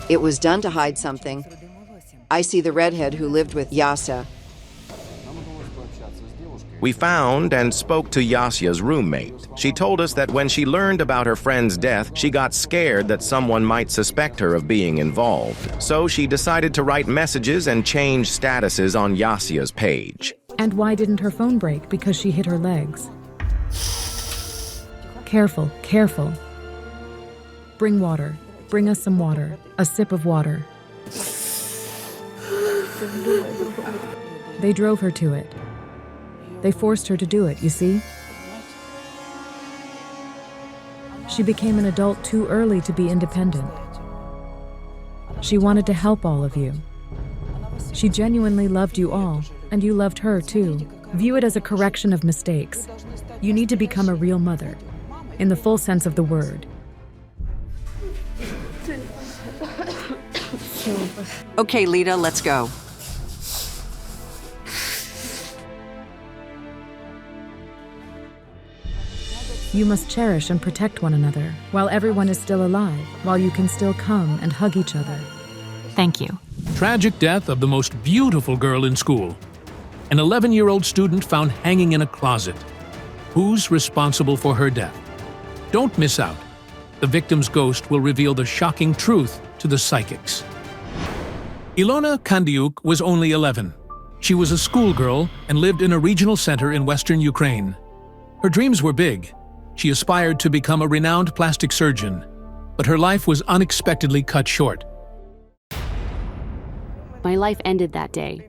It was done to hide something. I see the redhead who lived with Yasa. We found and spoke to Yasya's roommate. She told us that when she learned about her friend's death, she got scared that someone might suspect her of being involved. So she decided to write messages and change statuses on Yasya's page. And why didn't her phone break? Because she hit her legs. Careful, careful. Bring water. Bring us some water. A sip of water. They drove her to it. They forced her to do it, you see? She became an adult too early to be independent. She wanted to help all of you. She genuinely loved you all, and you loved her too. View it as a correction of mistakes. You need to become a real mother, in the full sense of the word. Okay, Lita, let's go. You must cherish and protect one another while everyone is still alive, while you can still come and hug each other. Thank you. Tragic death of the most beautiful girl in school. An 11-year-old student found hanging in a closet. Who's responsible for her death? Don't miss out. The victim's ghost will reveal the shocking truth to the psychics. Ilona Kandiuk was only 11. She was a schoolgirl and lived in a regional center in western Ukraine. Her dreams were big. She aspired to become a renowned plastic surgeon, but her life was unexpectedly cut short. My life ended that day.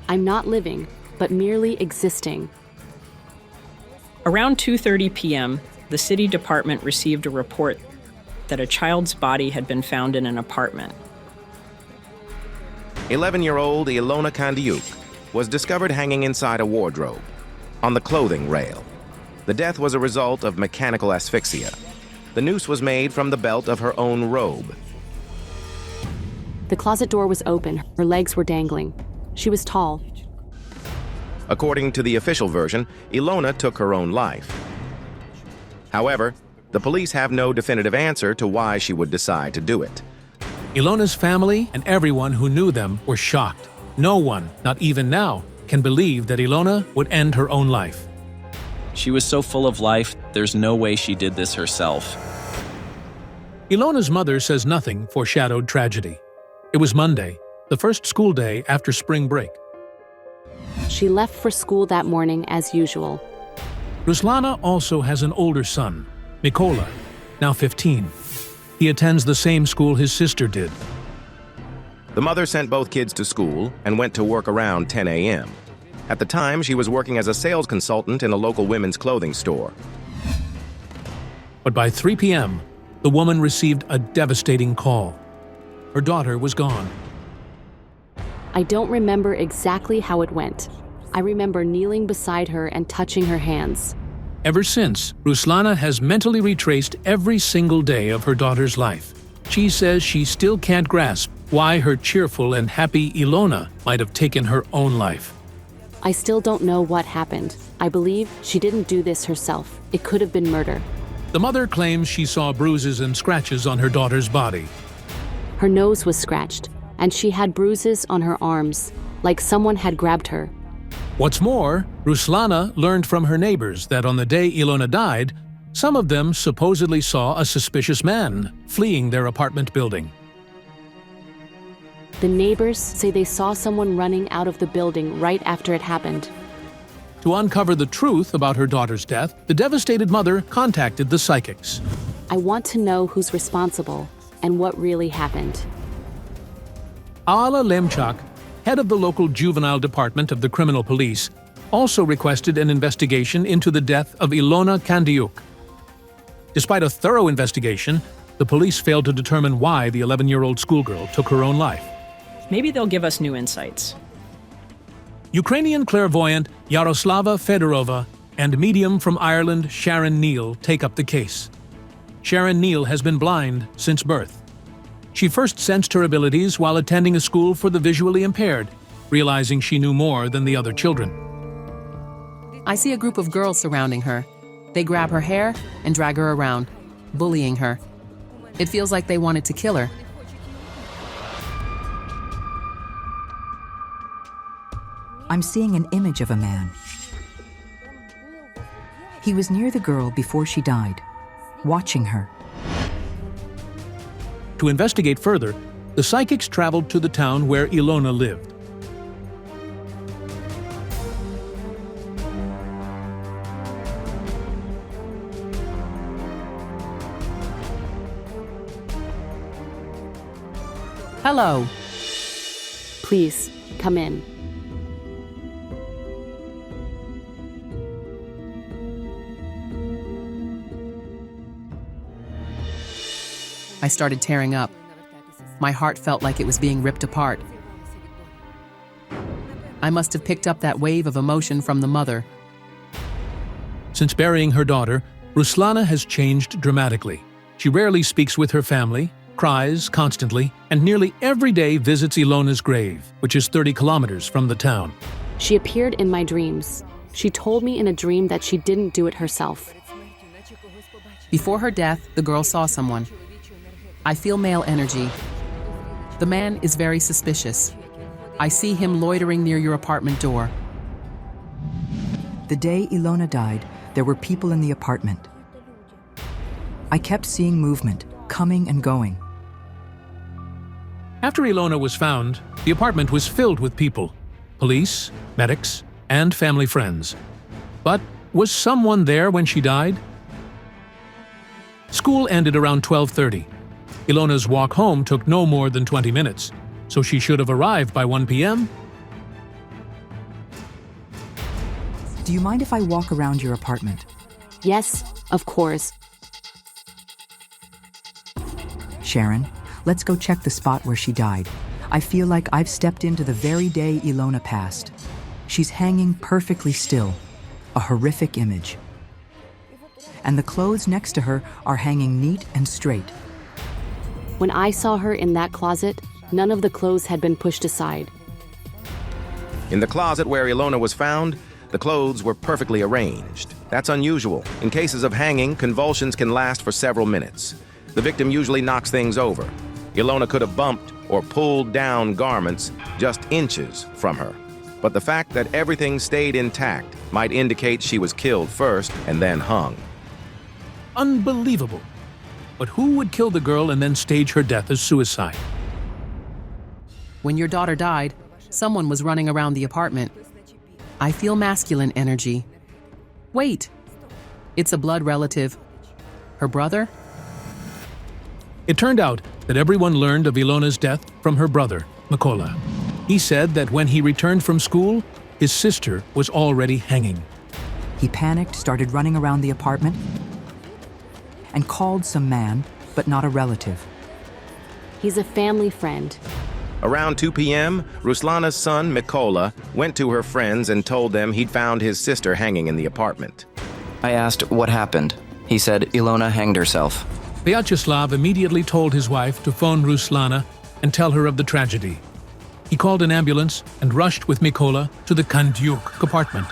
I'm not living, but merely existing. Around 2:30 p.m., the city department received a report that a child's body had been found in an apartment. 11-year-old Ilona Kandiuk was discovered hanging inside a wardrobe, on the clothing rail. The death was a result of mechanical asphyxia. The noose was made from the belt of her own robe. The closet door was open. Her legs were dangling. She was tall. According to the official version, Ilona took her own life. However, the police have no definitive answer to why she would decide to do it. Ilona's family and everyone who knew them were shocked. No one, not even now, can believe that Ilona would end her own life. She was so full of life, there's no way she did this herself. Ilona's mother says nothing foreshadowed tragedy. It was Monday, the first school day after spring break. She left for school that morning as usual. Ruslana also has an older son, Mikola, now 15. He attends the same school his sister did. The mother sent both kids to school and went to work around 10 a.m. At the time, she was working as a sales consultant in a local women's clothing store. But by 3 p.m., the woman received a devastating call. Her daughter was gone. I don't remember exactly how it went. I remember kneeling beside her and touching her hands. Ever since, Ruslana has mentally retraced every single day of her daughter's life. She says she still can't grasp why her cheerful and happy Ilona might have taken her own life. I still don't know what happened. I believe she didn't do this herself. It could have been murder. The mother claims she saw bruises and scratches on her daughter's body. Her nose was scratched, and she had bruises on her arms, like someone had grabbed her. What's more, Ruslana learned from her neighbors that on the day Ilona died, some of them supposedly saw a suspicious man fleeing their apartment building. The neighbors say they saw someone running out of the building right after it happened. To uncover the truth about her daughter's death, the devastated mother contacted the psychics. I want to know who's responsible and what really happened. Ala Lemchak, head of the local juvenile department of the criminal police, also requested an investigation into the death of Ilona Kandiuk. Despite a thorough investigation, the police failed to determine why the 11-year-old schoolgirl took her own life. Maybe they'll give us new insights. Ukrainian clairvoyant Yaroslava Fedorova and medium from Ireland Sharon Neal take up the case. Sharon Neal has been blind since birth. She first sensed her abilities while attending a school for the visually impaired, realizing she knew more than the other children. I see a group of girls surrounding her. They grab her hair and drag her around, bullying her. It feels like they wanted to kill her. I'm seeing an image of a man. He was near the girl before she died, watching her. To investigate further, the psychics traveled to the town where Ilona lived. Hello. Please, come in. I started tearing up. My heart felt like it was being ripped apart. I must have picked up that wave of emotion from the mother. Since burying her daughter, Ruslana has changed dramatically. She rarely speaks with her family, cries constantly, and nearly every day visits Ilona's grave, which is 30 kilometers from the town. She appeared in my dreams. She told me in a dream that she didn't do it herself. Before her death, the girl saw someone. I feel male energy. The man is very suspicious. I see him loitering near your apartment door. The day Ilona died, there were people in the apartment. I kept seeing movement, coming and going. After Ilona was found, the apartment was filled with people, police, medics, and family friends. But was someone there when she died? School ended around 12:30. Ilona's walk home took no more than 20 minutes, so she should have arrived by 1 p.m. Do you mind if I walk around your apartment? Yes, of course. Sharon, let's go check the spot where she died. I feel like I've stepped into the very day Ilona passed. She's hanging perfectly still, a horrific image. And the clothes next to her are hanging neat and straight. When I saw her in that closet, none of the clothes had been pushed aside. In the closet where Ilona was found, the clothes were perfectly arranged. That's unusual. In cases of hanging, convulsions can last for several minutes. The victim usually knocks things over. Ilona could have bumped or pulled down garments just inches from her. But the fact that everything stayed intact might indicate she was killed first and then hung. Unbelievable. But who would kill the girl and then stage her death as suicide? When your daughter died, someone was running around the apartment. I feel masculine energy. Wait, It's a blood relative. Her brother? It turned out that everyone learned of Ilona's death from her brother, Mikola. He said that when he returned from school, his sister was already hanging. He panicked, started running around the apartment, and called some man, but not a relative. He's a family friend. Around 2 p.m., Ruslana's son, Mikola, went to her friends and told them he'd found his sister hanging in the apartment. I asked what happened. He said Ilona hanged herself. Vyacheslav immediately told his wife to phone Ruslana and tell her of the tragedy. He called an ambulance and rushed with Mikola to the Kandyuk apartment.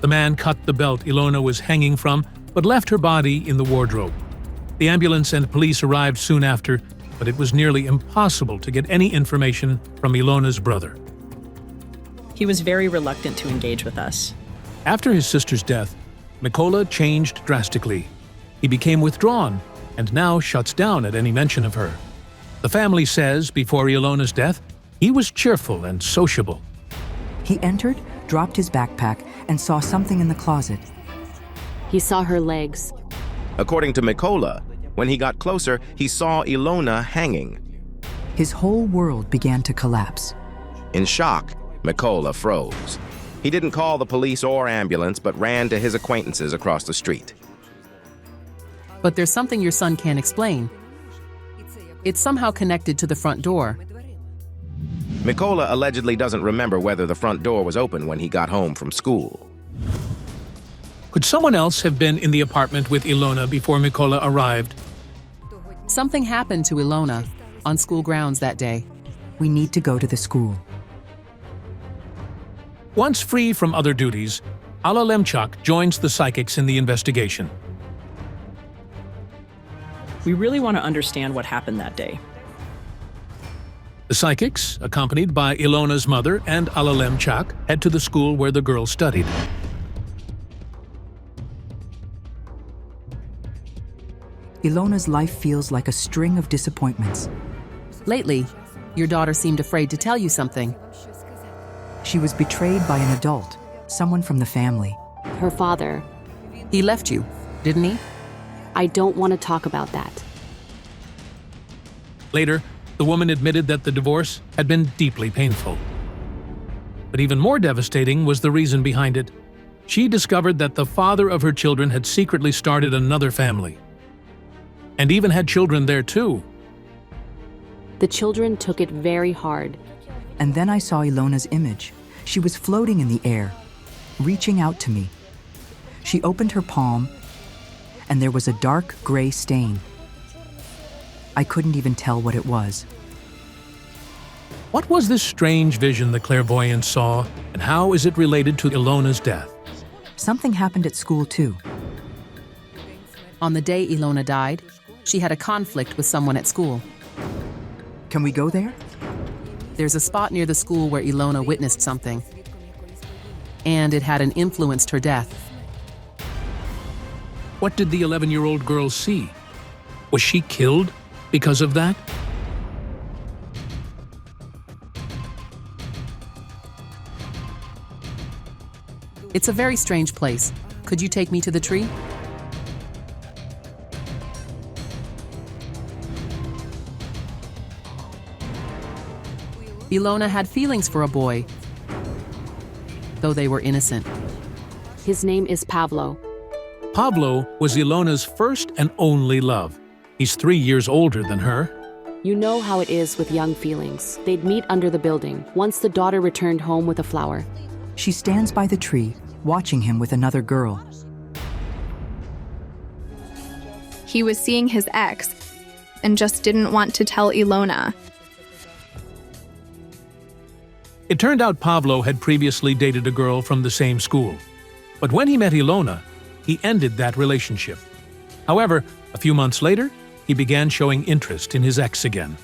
The man cut the belt Ilona was hanging from, but left her body in the wardrobe. The ambulance and police arrived soon after, but it was nearly impossible to get any information from Ilona's brother. He was very reluctant to engage with us. After his sister's death, Mikola changed drastically. He became withdrawn and now shuts down at any mention of her. The family says before Ilona's death, he was cheerful and sociable. He entered, dropped his backpack, and saw something in the closet. He saw her legs. According to Mikola, when he got closer, he saw Ilona hanging. His whole world began to collapse. In shock, Mikola froze. He didn't call the police or ambulance, but ran to his acquaintances across the street. But there's something your son can't explain. It's somehow connected to the front door. Mikola allegedly doesn't remember whether the front door was open when he got home from school. Could someone else have been in the apartment with Ilona before Mikola arrived? Something happened to Ilona on school grounds that day. We need to go to the school. Once free from other duties, Alla Lemchak joins the psychics in the investigation. We really want to understand what happened that day. The psychics, accompanied by Ilona's mother and Alla Lemchak, head to the school where the girl studied. Ilona's life feels like a string of disappointments. Lately, your daughter seemed afraid to tell you something. She was betrayed by an adult, someone from the family. Her father. He left you, didn't he? I don't want to talk about that. Later, the woman admitted that the divorce had been deeply painful. But even more devastating was the reason behind it. She discovered that the father of her children had secretly started another family, and even had children there too. The children took it very hard. And then I saw Ilona's image. She was floating in the air, reaching out to me. She opened her palm, and there was a dark gray stain. I couldn't even tell what it was. What was this strange vision the clairvoyant saw, and how is it related to Ilona's death? Something happened at school too. On the day Ilona died, she had a conflict with someone at school. Can we go there? There's a spot near the school where Ilona witnessed something, and it had influenced her death. What did the 11-year-old girl see? Was she killed because of that? It's a very strange place. Could you take me to the tree? Ilona had feelings for a boy, though they were innocent. His name is Pavlo. Pavlo was Ilona's first and only love. He's 3 years older than her. You know how it is with young feelings. They'd meet under the building once the daughter returned home with a flower. She stands by the tree, watching him with another girl. He was seeing his ex and just didn't want to tell Ilona. It turned out Pavlo had previously dated a girl from the same school. But when he met Ilona, he ended that relationship. However, a few months later, he began showing interest in his ex again.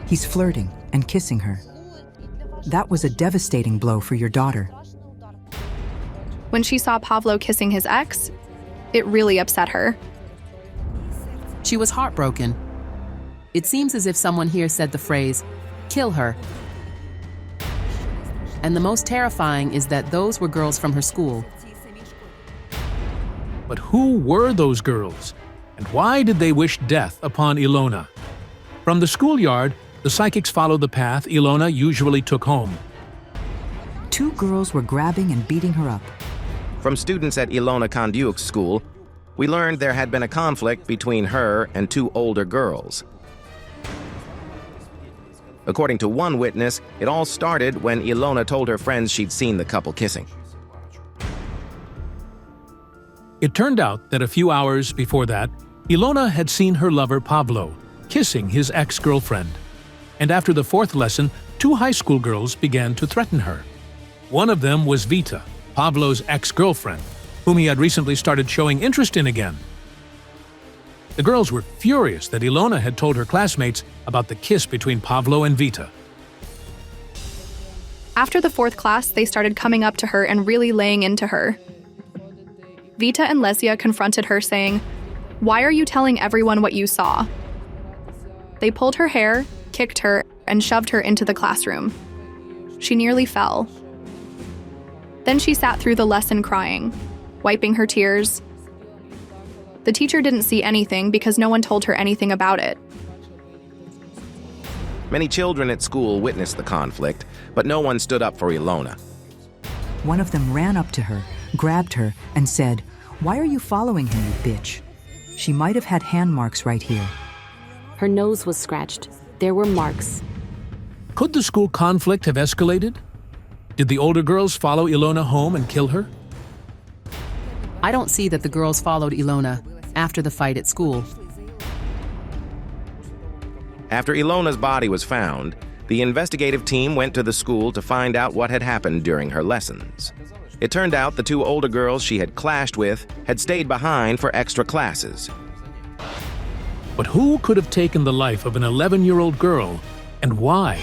He's flirting and kissing her. That was a devastating blow for your daughter. When she saw Pavlo kissing his ex, it really upset her. She was heartbroken. It seems as if someone here said the phrase, "Kill her." And the most terrifying is that those were girls from her school. But who were those girls? And why did they wish death upon Ilona? From the schoolyard, the psychics followed the path Ilona usually took home. 2 girls were grabbing and beating her up. From students at Ilona Kondyuk's school, we learned there had been a conflict between her and 2 older girls. According to one witness, it all started when Ilona told her friends she'd seen the couple kissing. It turned out that a few hours before that, Ilona had seen her lover Pablo kissing his ex-girlfriend. And after the 4th lesson, 2 high school girls began to threaten her. One of them was Vita, Pablo's ex-girlfriend, whom he had recently started showing interest in again. The girls were furious that Ilona had told her classmates about the kiss between Pablo and Vita. After the 4th class, they started coming up to her and really laying into her. Vita and Lesia confronted her, saying, "Why are you telling everyone what you saw?" They pulled her hair, kicked her, and shoved her into the classroom. She nearly fell. Then she sat through the lesson crying, wiping her tears. The teacher didn't see anything because no one told her anything about it. Many children at school witnessed the conflict, but no one stood up for Ilona. One of them ran up to her, grabbed her, and said, "Why are you following him, you bitch?" She might have had hand marks right here. Her nose was scratched. There were marks. Could the school conflict have escalated? Did the older girls follow Ilona home and kill her? I don't see that the girls followed Ilona after the fight at school. After Ilona's body was found, the investigative team went to the school to find out what had happened during her lessons. It turned out the 2 older girls she had clashed with had stayed behind for extra classes. But who could have taken the life of an 11-year-old girl, and why?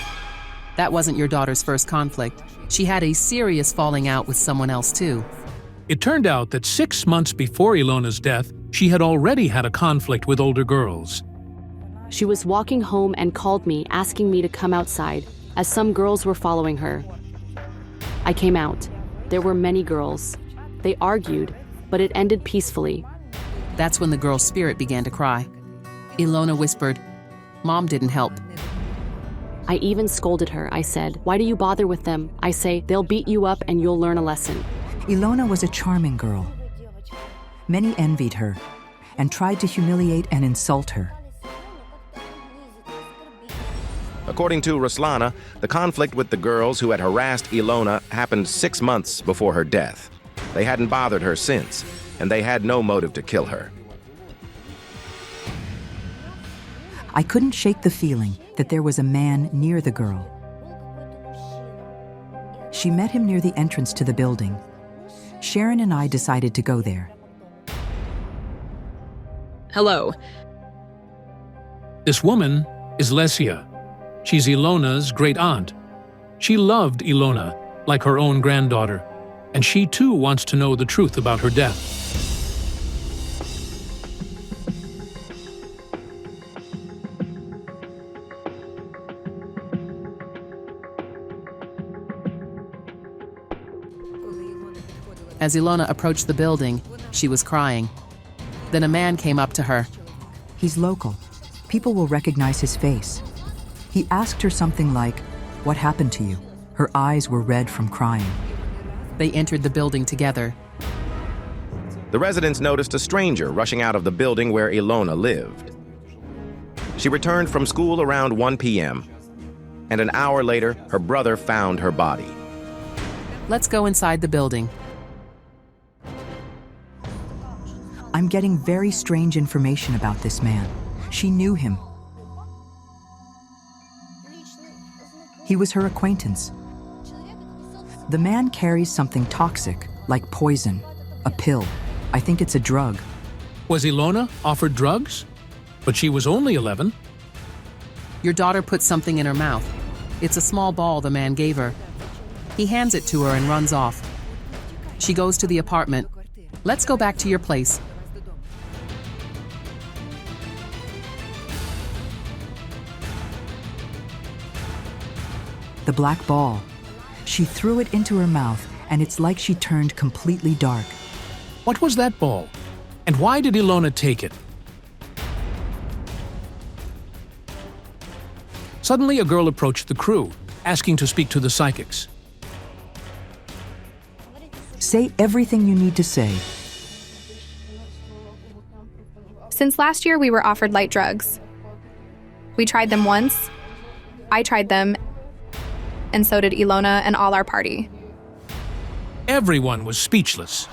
That wasn't your daughter's first conflict. She had a serious falling out with someone else, too. It turned out that 6 months before Ilona's death, she had already had a conflict with older girls. She was walking home and called me, asking me to come outside, as some girls were following her. I came out. There were many girls. They argued, but it ended peacefully. That's when the girl's spirit began to cry. Ilona whispered, "Mom didn't help." I even scolded her. I said, "Why do you bother with them?" I say, "They'll beat you up and you'll learn a lesson." Ilona was a charming girl. Many envied her and tried to humiliate and insult her. According to Ruslana, the conflict with the girls who had harassed Ilona happened 6 months before her death. They hadn't bothered her since, and they had no motive to kill her. I couldn't shake the feeling that there was a man near the girl. She met him near the entrance to the building. Sharon and I decided to go there. Hello. This woman is Lesia. She's Ilona's great aunt. She loved Ilona like her own granddaughter, and she too wants to know the truth about her death. As Ilona approached the building, she was crying. Then a man came up to her. He's local. People will recognize his face. He asked her something like, "What happened to you?" Her eyes were red from crying. They entered the building together. The residents noticed a stranger rushing out of the building where Ilona lived. She returned from school around 1 p.m., and an hour later, her brother found her body. Let's go inside the building. I'm getting very strange information about this man. She knew him. He was her acquaintance. The man carries something toxic, like poison, a pill. I think it's a drug. Was Ilona offered drugs? But she was only 11. Your daughter put something in her mouth. It's a small ball the man gave her. He hands it to her and runs off. She goes to the apartment. Let's go back to your place. The black ball. She threw it into her mouth, and it's like she turned completely dark. What was that ball? And why did Ilona take it? Suddenly, a girl approached the crew, asking to speak to the psychics. Say everything you need to say. Since last year, we were offered light drugs. We tried them once. I tried them, and so did Ilona and all our party. Everyone was speechless.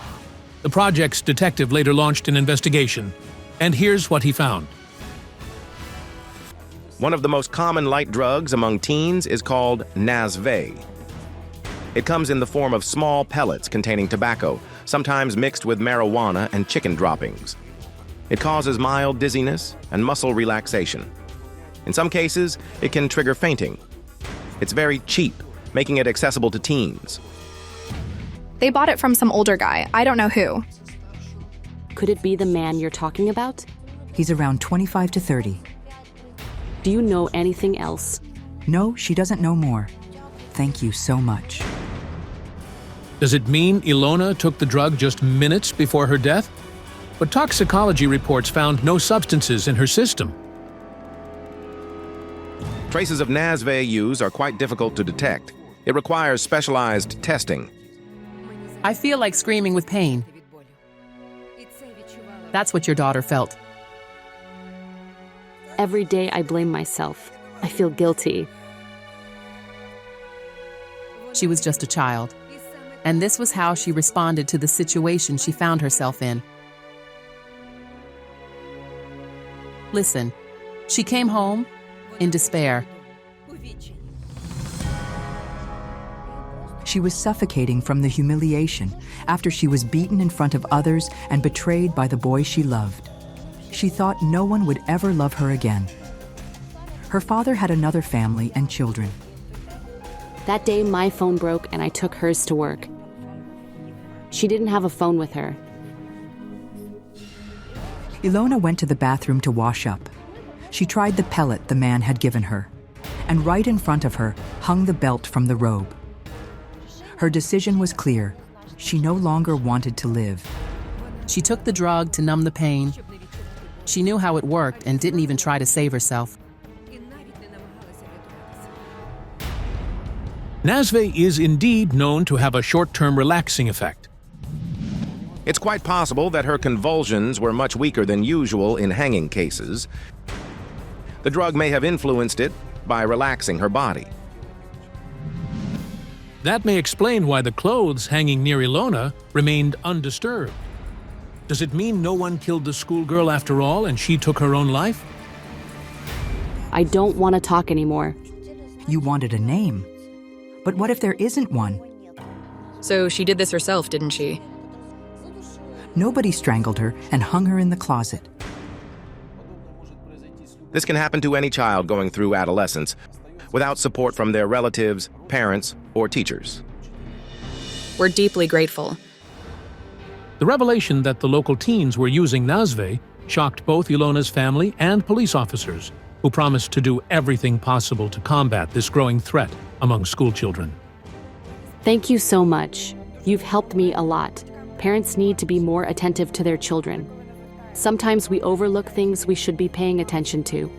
The project's detective later launched an investigation, and here's what he found. One of the most common light drugs among teens is called Nazve. It comes in the form of small pellets containing tobacco, sometimes mixed with marijuana and chicken droppings. It causes mild dizziness and muscle relaxation. In some cases, it can trigger fainting. It's very cheap, making it accessible to teens. They bought it from some older guy. I don't know who. Could it be the man you're talking about? He's around 25 to 30. Do you know anything else? No, she doesn't know more. Thank you so much. Does it mean Ilona took the drug just minutes before her death? But toxicology reports found no substances in her system. Traces of Nazve use are quite difficult to detect. It requires specialized testing. I feel like screaming with pain. That's what your daughter felt. Every day I blame myself. I feel guilty. She was just a child. And this was how she responded to the situation she found herself in. Listen, she came home in despair. She was suffocating from the humiliation after she was beaten in front of others and betrayed by the boy she loved. She thought no one would ever love her again. Her father had another family and children. That day, my phone broke and I took hers to work. She didn't have a phone with her. Ilona went to the bathroom to wash up. She tried the pellet the man had given her, and right in front of her hung the belt from the robe. Her decision was clear. She no longer wanted to live. She took the drug to numb the pain. She knew how it worked and didn't even try to save herself. Nazve is indeed known to have a short-term relaxing effect. It's quite possible that her convulsions were much weaker than usual in hanging cases. The drug may have influenced it by relaxing her body. That may explain why the clothes hanging near Ilona remained undisturbed. Does it mean no one killed the schoolgirl after all and she took her own life? I don't want to talk anymore. You wanted a name. But what if there isn't one? So she did this herself, didn't she? Nobody strangled her and hung her in the closet. This can happen to any child going through adolescence without support from their relatives, parents, or teachers. We're deeply grateful. The revelation that the local teens were using Nazve shocked both Ilona's family and police officers, who promised to do everything possible to combat this growing threat among schoolchildren. Thank you so much. You've helped me a lot. Parents need to be more attentive to their children. Sometimes we overlook things we should be paying attention to.